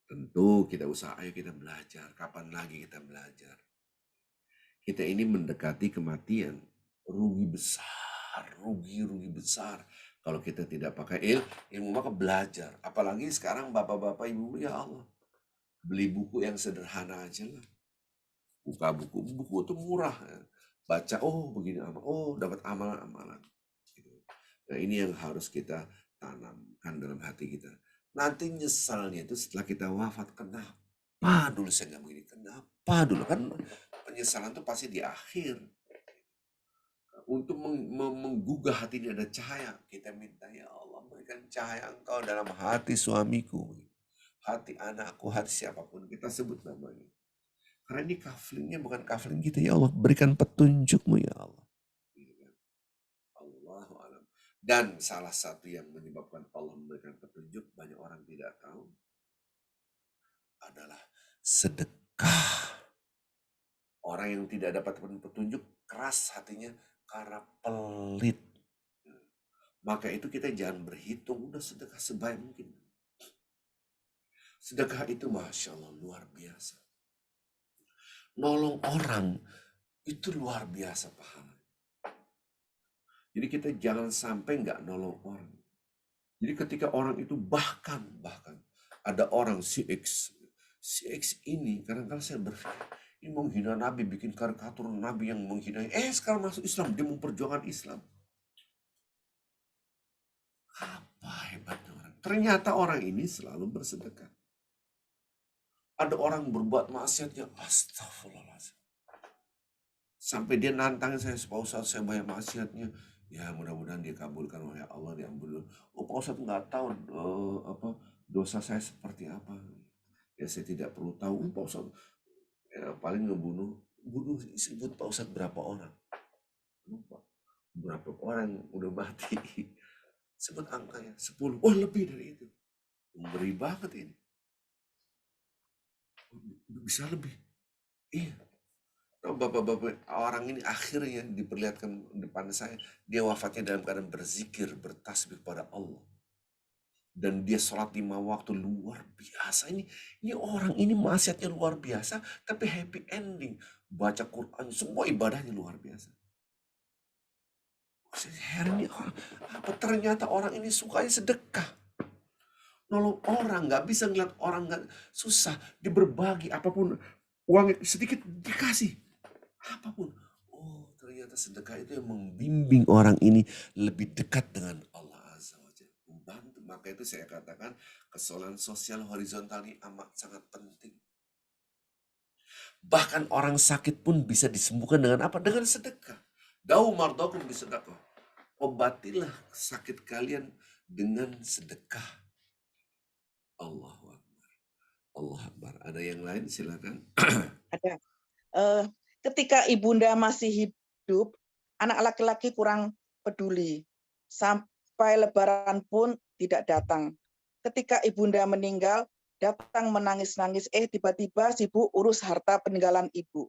Tentu kita usaha, ayo kita belajar. Kapan lagi kita belajar? Kita ini mendekati kematian. Rugi besar, rugi besar. Kalau kita tidak pakai ilmu, maka belajar. Apalagi sekarang bapak-bapak ibu, ya Allah. Beli buku yang sederhana aja lah. Buka buku itu murah. Baca, begini amal. Dapat amalan-amalan. Nah ini yang harus kita tanamkan dalam hati kita. Nanti nyesalnya itu setelah kita wafat. Kenapa dulu saya nggak begini? Kenapa dulu? Kan penyesalan itu pasti di akhir. Untuk menggugah hati ini ada cahaya. Kita minta, ya Allah, berikan cahaya Engkau dalam hati suamiku. Hati anakku, hati siapapun kita sebut namanya. Karena ini kaflingnya bukan kafling kita. Ya Allah, berikan petunjuk-Mu ya Allah. Allahu a'lam. Dan salah satu yang menyebabkan Allah memberikan petunjuk, banyak orang tidak tahu, adalah sedekah. Orang yang tidak dapat petunjuk, keras hatinya karena pelit. Maka itu kita jangan berhitung, udah sedekah sebaik mungkin. Sedekah itu Masya Allah luar biasa. Nolong orang itu luar biasa pahala. Jadi kita jangan sampai nggak nolong orang. Jadi ketika orang itu bahkan ada orang si X ini kadang-kadang saya berpikir ini menghina Nabi, bikin karikatur Nabi yang menghina. Sekarang masuk Islam, dia memperjuangkan Islam. Apa hebatnya orang? Ternyata orang ini selalu bersedekah. Ada orang berbuat maksiatnya, astagfirullahaladzim. Sampai dia nantang saya, Pak Ustadz saya banyak maksiatnya. Ya mudah-mudahan dia kabulkan oleh Allah, diampuni. Oh Pak Ustadz nggak tahu dosa saya seperti apa. Ya saya tidak perlu tahu. Pak Ustadz paling bunuh sebut Pak Ustadz berapa orang. Lupa. Berapa orang udah mati. Sebut angkanya 10. Wah lebih dari itu. Ngeri banget ini. Bisa lebih. Iya. Bapak-bapak orang ini akhirnya diperlihatkan depan saya, dia wafatnya dalam keadaan berzikir, bertasbih pada Allah. Dan dia sholat 5 waktu, luar biasa. Ini orang ini maksiatnya luar biasa, tapi happy ending. Baca Quran, semua ibadahnya luar biasa. Saya heran nih orang, apa ternyata orang ini sukanya sedekah. Nolong orang, nggak bisa ngeliat orang nggak susah, dia berbagi apapun, uang sedikit dikasih. Apapun. Oh, ternyata sedekah itu yang membimbing orang ini lebih dekat dengan Allah Azza wa Jalla. Membantu. Maka itu saya katakan kesalahan sosial horizontal ini amat sangat penting. Bahkan orang sakit pun bisa disembuhkan dengan apa? Dengan sedekah. Da'u mardakum bisedekah. Obatilah sakit kalian dengan sedekah. Allahu Akbar. Allah Akbar. Ada yang lain silakan. Ada. Ketika ibunda masih hidup, anak laki-laki kurang peduli. Sampai lebaran pun tidak datang. Ketika ibunda meninggal, datang menangis-nangis. Tiba-tiba sibuk urus harta peninggalan ibu.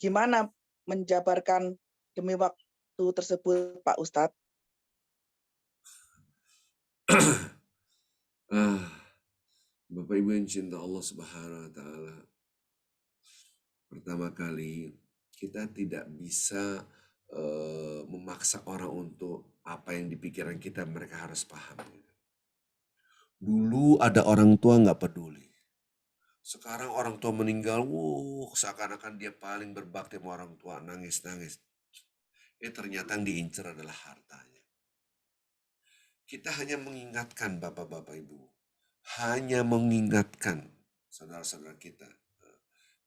Gimana menjabarkan demi waktu tersebut, Pak Ustadz? Bapak Ibu yang cinta Allah Subhanahu wa taala. Pertama kali kita tidak bisa memaksa orang untuk apa yang dipikiran kita, mereka harus paham. Dulu ada orang tua nggak peduli. Sekarang orang tua meninggal, seakan-akan dia paling berbakti sama orang tua, nangis-nangis. Ternyata yang diincar adalah hartanya. Kita hanya mengingatkan Bapak-Bapak Ibu. Hanya mengingatkan saudara-saudara kita.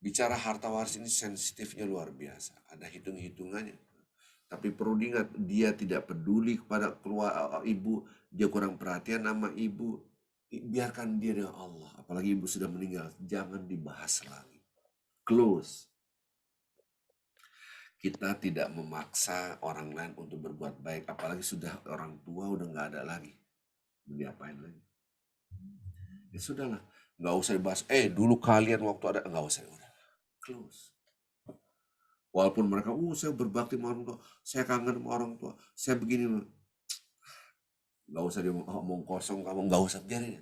Bicara harta waris ini sensitifnya luar biasa. Ada hitung-hitungannya. Tapi perlu diingat, dia tidak peduli kepada keluarga ibu. Dia kurang perhatian sama ibu. Biarkan dia dengan Allah. Apalagi ibu sudah meninggal. Jangan dibahas lagi. Close. Kita tidak memaksa orang lain untuk berbuat baik. Apalagi sudah orang tua udah nggak ada lagi. Mau diapain lagi? Ya sudahlah. Nggak usah dibahas. Dulu kalian waktu ada. Nggak usah. Udah. Close. Walaupun mereka, saya berbakti sama orang tua, saya kangen sama orang tua, saya begini. Nggak usah dia ngomong kosong, kamu nggak usah biarin.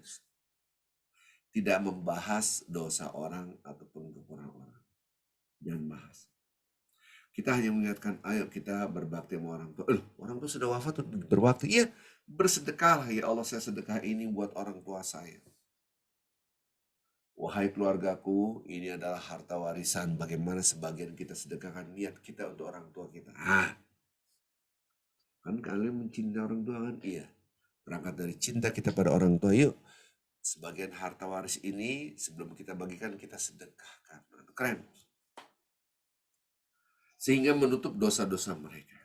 Tidak membahas dosa orang ataupun kekurangan orang. Jangan bahas. Kita hanya mengingatkan, ayo kita berbakti sama orang tua. Orang tua sudah wafat, berbakti. Iya, bersedekahlah ya Allah, saya sedekah ini buat orang tua saya. Wahai keluargaku, ini adalah harta warisan. Bagaimana sebagian kita sedekahkan niat kita untuk orang tua kita. Kan kalian mencintai orang tua kan? Iya. Berangkat dari cinta kita pada orang tua, yuk. Sebagian harta waris ini sebelum kita bagikan kita sedekahkan. Keren. Sehingga menutup dosa-dosa mereka.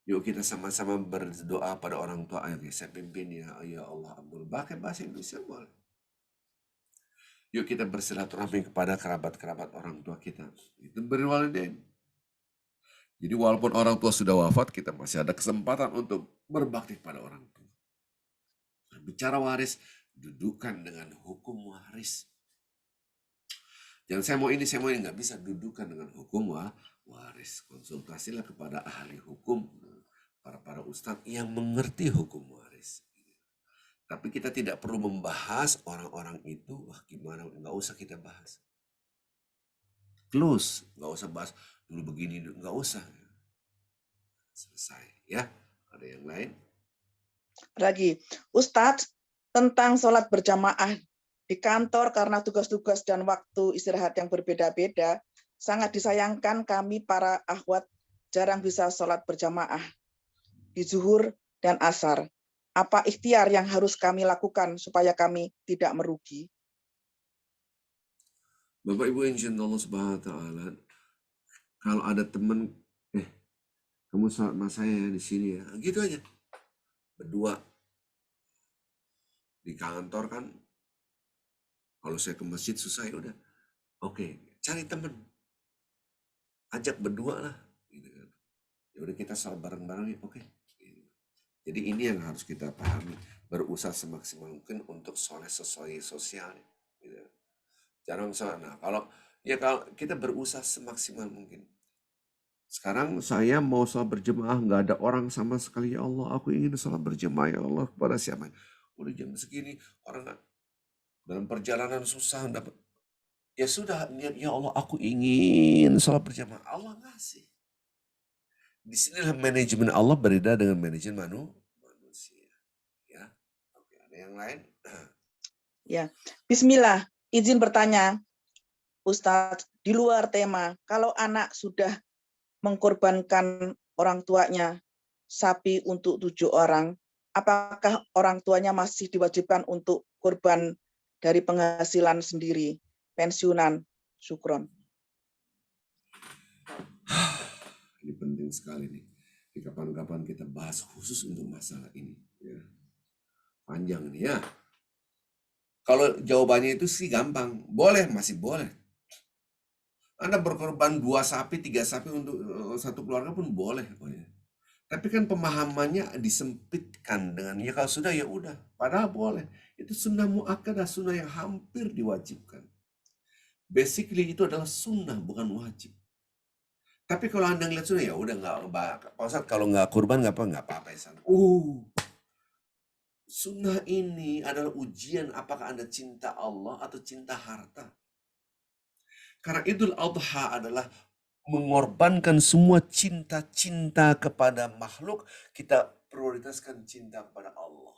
Yuk kita sama-sama berdoa pada orang tua. Ayo saya pimpin ya Allah Abdul. Pakai bahasa Indonesia boleh. Yuk kita bersilaturahmi kepada kerabat-kerabat orang tua kita. Itu berwalidain. Jadi walaupun orang tua sudah wafat, kita masih ada kesempatan untuk berbakti pada orang tua. Nah, bicara waris, dudukan dengan hukum waris. Jangan saya mau ini, nggak bisa dudukan dengan hukum waris. Konsultasilah kepada ahli hukum, para ustadz yang mengerti hukum waris. Tapi kita tidak perlu membahas orang-orang itu, gimana, nggak usah kita bahas. Close, nggak usah bahas dulu begini, nggak usah. Selesai, ya. Ada yang lain? Lagi, Ustadz, tentang sholat berjamaah di kantor karena tugas-tugas dan waktu istirahat yang berbeda-beda, sangat disayangkan kami para akhwat jarang bisa sholat berjamaah di zuhur dan asar. Apa ikhtiar yang harus kami lakukan supaya kami tidak merugi? Bapak Ibu yang cinta Allah Subhanahu wa taala, kalau ada teman, kamu sholat sama saya ya di sini ya, gitu aja. Berdua di kantor kan, kalau saya ke masjid susah ya udah. Oke, cari teman, ajak berdua lah, gitu kan. Ya udah kita sholat bareng-bareng ya, oke. Gitu. Jadi ini yang harus kita pahami, berusaha semaksimal mungkin untuk soleh sesuai sosialnya. Gitu. Jarang sholat. Nah, kalau kita berusaha semaksimal mungkin. Sekarang saya mau sholat berjemaah, nggak ada orang sama sekali. Ya Allah, aku ingin sholat berjemaah ya Allah kepada siapa? Udah jam segini orang dalam perjalanan susah dapat. Ya sudah, niat ya Allah, aku ingin sholat berjamaah. Allah ngasih. Di sinilah manajemen Allah berbeda dengan manajemen manusia. Ya, oke, ada yang lain? Ya, Bismillah. Izin bertanya, Ustadz, di luar tema, kalau anak sudah mengkorbankan orang tuanya sapi untuk 7 orang, apakah orang tuanya masih diwajibkan untuk korban dari penghasilan sendiri, pensiunan? Syukron. Ini penting sekali nih. Di kapan-kapan kita bahas khusus untuk masalah ini. Ya. Panjang nih ya. Kalau jawabannya itu sih gampang. Boleh, masih boleh. Anda berkorban 2 sapi, 3 sapi untuk satu keluarga pun boleh. Tapi kan pemahamannya disempitkan dengan ya kalau sudah ya udah. Padahal boleh. Itu sunnah muakkadah, sunnah yang hampir diwajibkan. Basically itu adalah sunnah, bukan wajib. Tapi kalau Anda ngeliat sunnah ya udah nggak, Pak Ustadz kalau nggak kurban nggak apa-apa ya sana. Sunnah ini adalah ujian apakah Anda cinta Allah atau cinta harta. Karena Idul Adha adalah mengorbankan semua cinta-cinta kepada makhluk, kita prioritaskan cinta kepada Allah.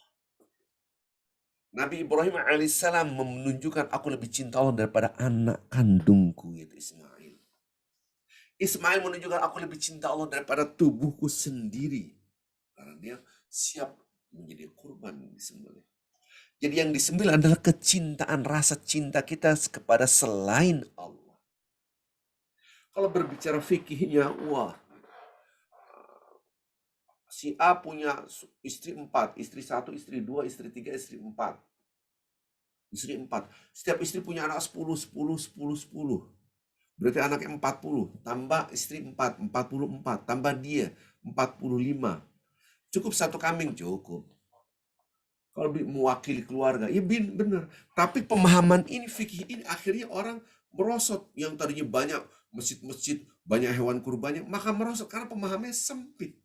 Nabi Ibrahim alaihissalam menunjukkan aku lebih cinta Allah daripada anak kandungku, yaitu Ismail. Ismail menunjukkan aku lebih cinta Allah daripada tubuhku sendiri. Karena dia siap menjadi kurban disembelih. Jadi yang disembelih adalah kecintaan, rasa cinta kita kepada selain Allah. Kalau berbicara fikihnya, wah, si A punya istri 4, istri 1, istri 2, istri 3, istri 4. Istri 4. Setiap istri punya anak 10, 10, 10, 10. Berarti anaknya 40. Tambah istri 4, 44. Tambah dia, 45. Cukup satu kambing, cukup. Kalau mewakili keluarga, ya benar. Tapi pemahaman ini, fikih ini, akhirnya orang merosot. Yang tadinya banyak masjid-masjid, banyak hewan kurbannya, maka merosot karena pemahamannya sempit.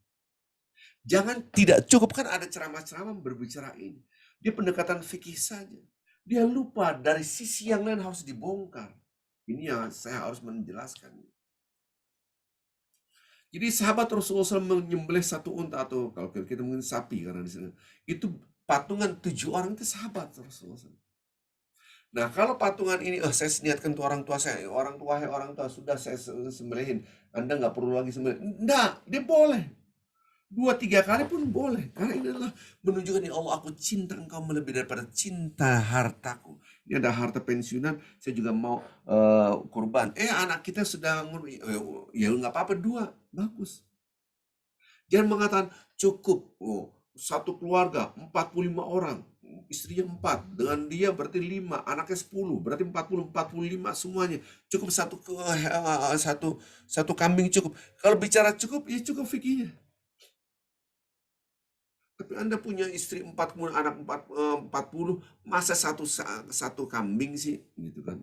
Jangan, tidak cukup kan ada ceramah-ceramah berbicara ini. Dia pendekatan fikih saja. Dia lupa dari sisi yang lain harus dibongkar. Ini yang saya harus menjelaskan. Jadi sahabat Rasulullah SAW menyembelih satu unta atau kalau kita mungkin sapi karena di sana itu patungan 7 orang itu sahabat Rasulullah SAW. Nah kalau patungan ini, saya niatkan tuh orang tua saya, orang tua sudah saya sembelihin, Anda nggak perlu lagi sembelih. Enggak, dia boleh. 2-3 kali pun boleh. Karena ini adalah menunjukkan ya Allah, aku cinta engkau melebihi daripada cinta hartaku. Ini ada harta pensiunan, saya juga mau kurban. Anak kita sudah ya nggak apa-apa 2, bagus. Jangan mengatakan cukup satu keluarga 45 orang, istrinya 4, dengan dia berarti 5, anaknya 10, berarti 40, 45 semuanya. Cukup satu kambing cukup. Kalau bicara cukup, ya cukup fikihnya. Tapi Anda punya istri 4, kemudian anak 40, masa satu kambing sih, gitu kan.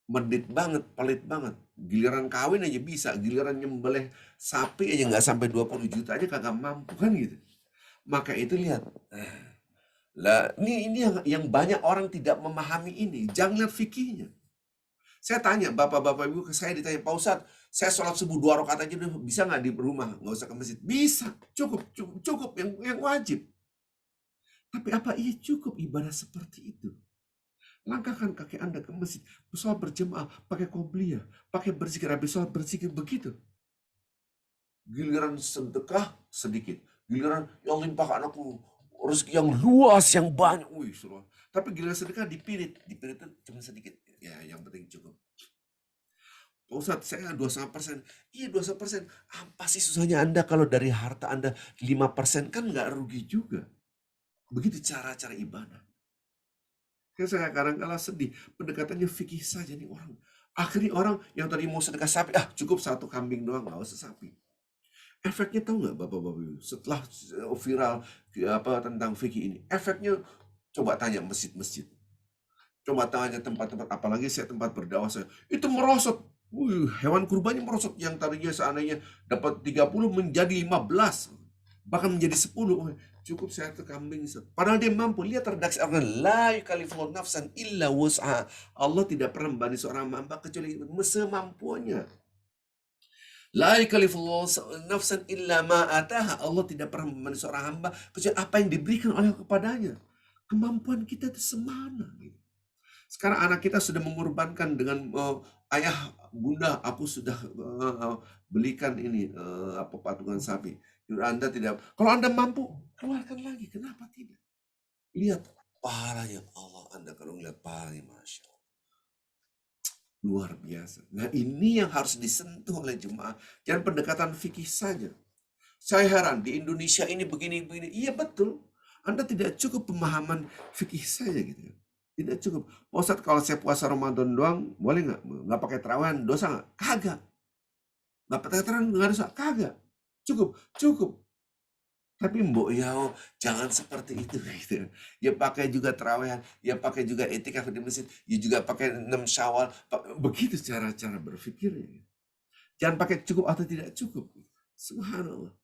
Medit banget, pelit banget. Giliran kawin aja bisa, giliran nyembelih sapi aja nggak sampai 20 juta aja kagak mampu kan gitu. Maka itu lihat. Lah, ini yang banyak orang tidak memahami ini. Jangan lihat fikihnya. Saya tanya, bapak-bapak ibu, saya ditanya, Pak Ustadz, saya sholat subuh 2 rakaat aja bisa nggak di rumah? Nggak usah ke masjid. Bisa, cukup yang wajib. Tapi apa iya cukup ibadah seperti itu? Langkahkan kaki Anda ke masjid, sholat berjemaah, pakai qobliyah, pakai berzikir, habis sholat berzikir begitu. Giliran sedekah sedikit, giliran yang limpah anakku, rezeki yang luas, yang banyak, wih, suruh. Tapi giliran sedekah dipirit itu cuma sedikit. Ya, yang penting cukup. Pak Ustadz, saya 2,5%. Iya 2,5%. Apa sih susahnya Anda kalau dari harta Anda 5% kan nggak rugi juga. Begitu cara-cara ibadah. Saya kadang-kala sedih. Pendekatannya fikih saja nih orang. Akhirnya orang yang tadi mau sedekah sapi, cukup 1 kambing doang, nggak usah sapi. Efeknya tahu nggak Bapak-Bapak Ibu? Setelah viral tentang fikih ini, efeknya coba tanya masjid-masjid. Coba tanya tempat-tempat, apalagi saya tempat berdakwah saya, itu merosot. Hewan kurbannya merosot, yang tadinya seandainya dapat 30 menjadi 15, bahkan menjadi 10. Cukup satu kambing. Padahal dia mampu. Lihat redaksi Al-Quran, la yukallifullahu nafsan illa wus'aha. Allah tidak pernah membebani seorang hamba kecuali semampunya. La yukallifullahu nafsan illa ma ataha. Allah tidak pernah membebani seorang hamba kecuali apa yang diberikan oleh kepadanya. Kemampuan kita itu semana. Sekarang anak kita sudah mengorbankan dengan ayah, bunda, aku sudah belikan ini patungan sapi. Anda tidak. Kalau Anda mampu, keluarkan lagi. Kenapa tidak? Lihat pahalanya Allah. Anda kalau lihat pahalanya, Masya Allah. Luar biasa. Nah ini yang harus disentuh oleh jemaah. Jangan pendekatan fikih saja. Saya heran di Indonesia ini begini-begini. Iya betul. Anda tidak cukup pemahaman fikih saja gitu. Tidak cukup. Ustadz kalau saya puasa Ramadan doang, boleh nggak? Nggak pakai terawehan, dosa nggak? Kagak. Nggak pakai terawehan, nggak dosa? Kagak. Cukup. Tapi mbok yao, jangan seperti itu. Gitu. Ya pakai juga terawehan, ya pakai juga etikaf di masjid, ya juga pakai 6 Syawal. Begitu cara-cara berpikirnya. Jangan pakai cukup atau tidak cukup. Subhanallah.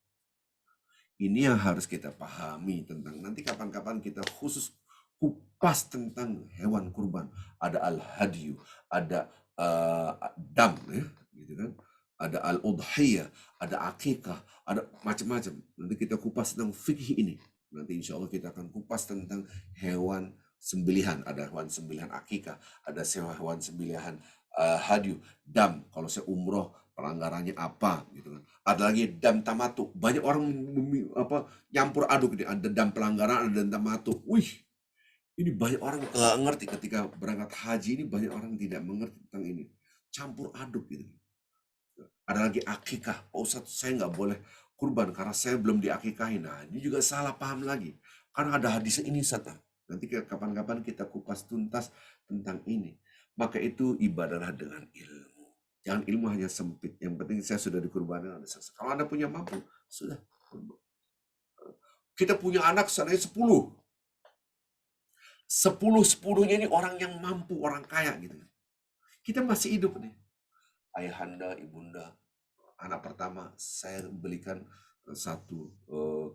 Ini yang harus kita pahami tentang nanti kapan-kapan kita khusus kupas tentang hewan kurban. Ada al-hadyu, ada dam, ya, gitu kan? Ada al-udhiyah, ada akikah, ada macam-macam. Nanti kita kupas tentang fikih ini. Nanti insya Allah kita akan kupas tentang hewan sembelihan. Ada hewan sembelihan akikah, ada hewan sembelihan hadyu, dam. Kalau saya umroh, pelanggarannya apa gitu kan. Ada lagi dam tamatu. Banyak orang nyampur aduk ini. Ada dam pelanggaran, ada dam tamatu. Ini banyak orang nggak ngerti ketika berangkat haji ini, banyak orang tidak mengerti tentang ini. Campur aduk gitu. Ada lagi akikah. Oh Ustaz, saya nggak boleh kurban karena saya belum diakikahin. Nah ini juga salah paham lagi. Karena ada hadis ini Ustaz. Nanti kapan-kapan kita kupas tuntas tentang ini. Maka itu ibadahlah dengan ilmu. Jangan ilmu hanya sempit. Yang penting saya sudah dikurbankan. Kalau Anda punya mampu, sudah. Kita punya anak seandainya 10. 10-10-nya ini orang yang mampu, orang kaya gitu. Kita masih hidup nih. Ayahanda, ibunda, anak pertama saya belikan 1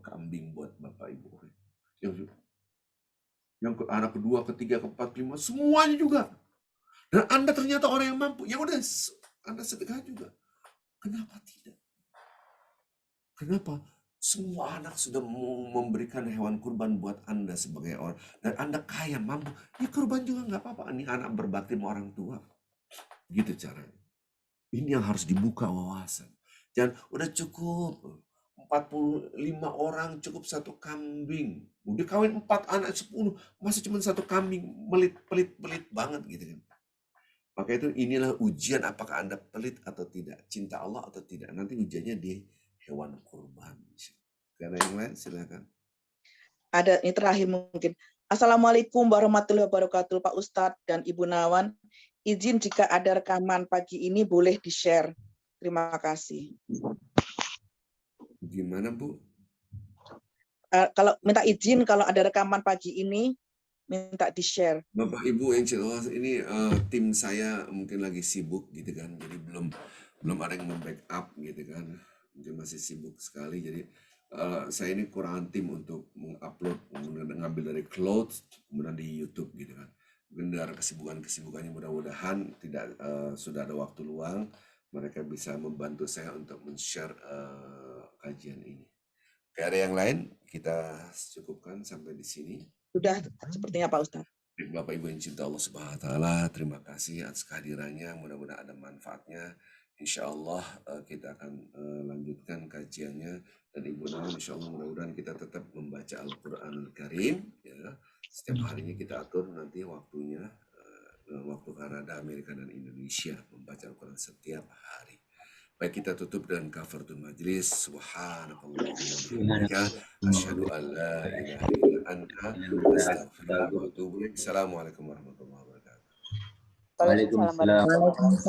kambing buat Bapak Ibu. Yang anak kedua, ketiga, keempat, kelima, semuanya juga. Dan Anda ternyata orang yang mampu. Ya udah, Anda sedekah juga. Kenapa tidak? Kenapa? Semua anak sudah memberikan hewan kurban buat Anda sebagai orang. Dan Anda kaya, mampu. Ya kurban juga nggak apa-apa. Ini anak berbakti sama orang tua. Gitu caranya. Ini yang harus dibuka wawasan. Jangan, udah cukup. 45 orang cukup 1 kambing. Udah kawin 4 anak 10. Masa cuma 1 kambing. Pelit banget gitu kan. Maka itu inilah ujian apakah Anda pelit atau tidak. Cinta Allah atau tidak. Nanti ujiannya di hewan kurban. Karena yang lain silakan. Ada ini terakhir mungkin. Assalamualaikum warahmatullahi wabarakatuh Pak Ustadz dan Ibu Nawan. Izin jika ada rekaman pagi ini boleh di-share. Terima kasih. Gimana Bu? Kalau minta izin kalau ada rekaman pagi ini minta di-share. Bapak Ibu yang jelas ini tim saya mungkin lagi sibuk gitu kan. Jadi belum ada yang membackup gitu kan. Mungkin masih sibuk sekali. Jadi saya ini kurangan tim untuk mengupload, kemudian ngambil dari cloud, kemudian di YouTube gitu kan. Mungkin dari kesibukannya mudah-mudahan tidak sudah ada waktu luang, mereka bisa membantu saya untuk men-share kajian ini. Oke, ada yang lain? Kita cukupkan sampai di sini. Sudah sepertinya Pak Ustadz. Bapak Ibu yang cinta Allah Subhanahu wa taala, terima kasih atas kehadirannya. Mudah-mudahan ada manfaatnya. Insya Allah kita akan lanjutkan kajiannya, dan Ibu Naim insya Allah mudah-mudahan kita tetap membaca Al-Qur'anul Karim ya. Setiap harinya kita atur nanti waktunya, waktu Kanada, Amerika, dan Indonesia, membaca Al-Quran setiap hari. Baik, kita tutup dengan kafaratul majlis. Subhanakallahumma wa bihamdika asyhadu an la ilaha illa anta astaghfiruka wa atubu ilaik. Assalamualaikum warahmatullahi wabarakatuh. Waalaikumsalam warahmatullahi wabarakatuh.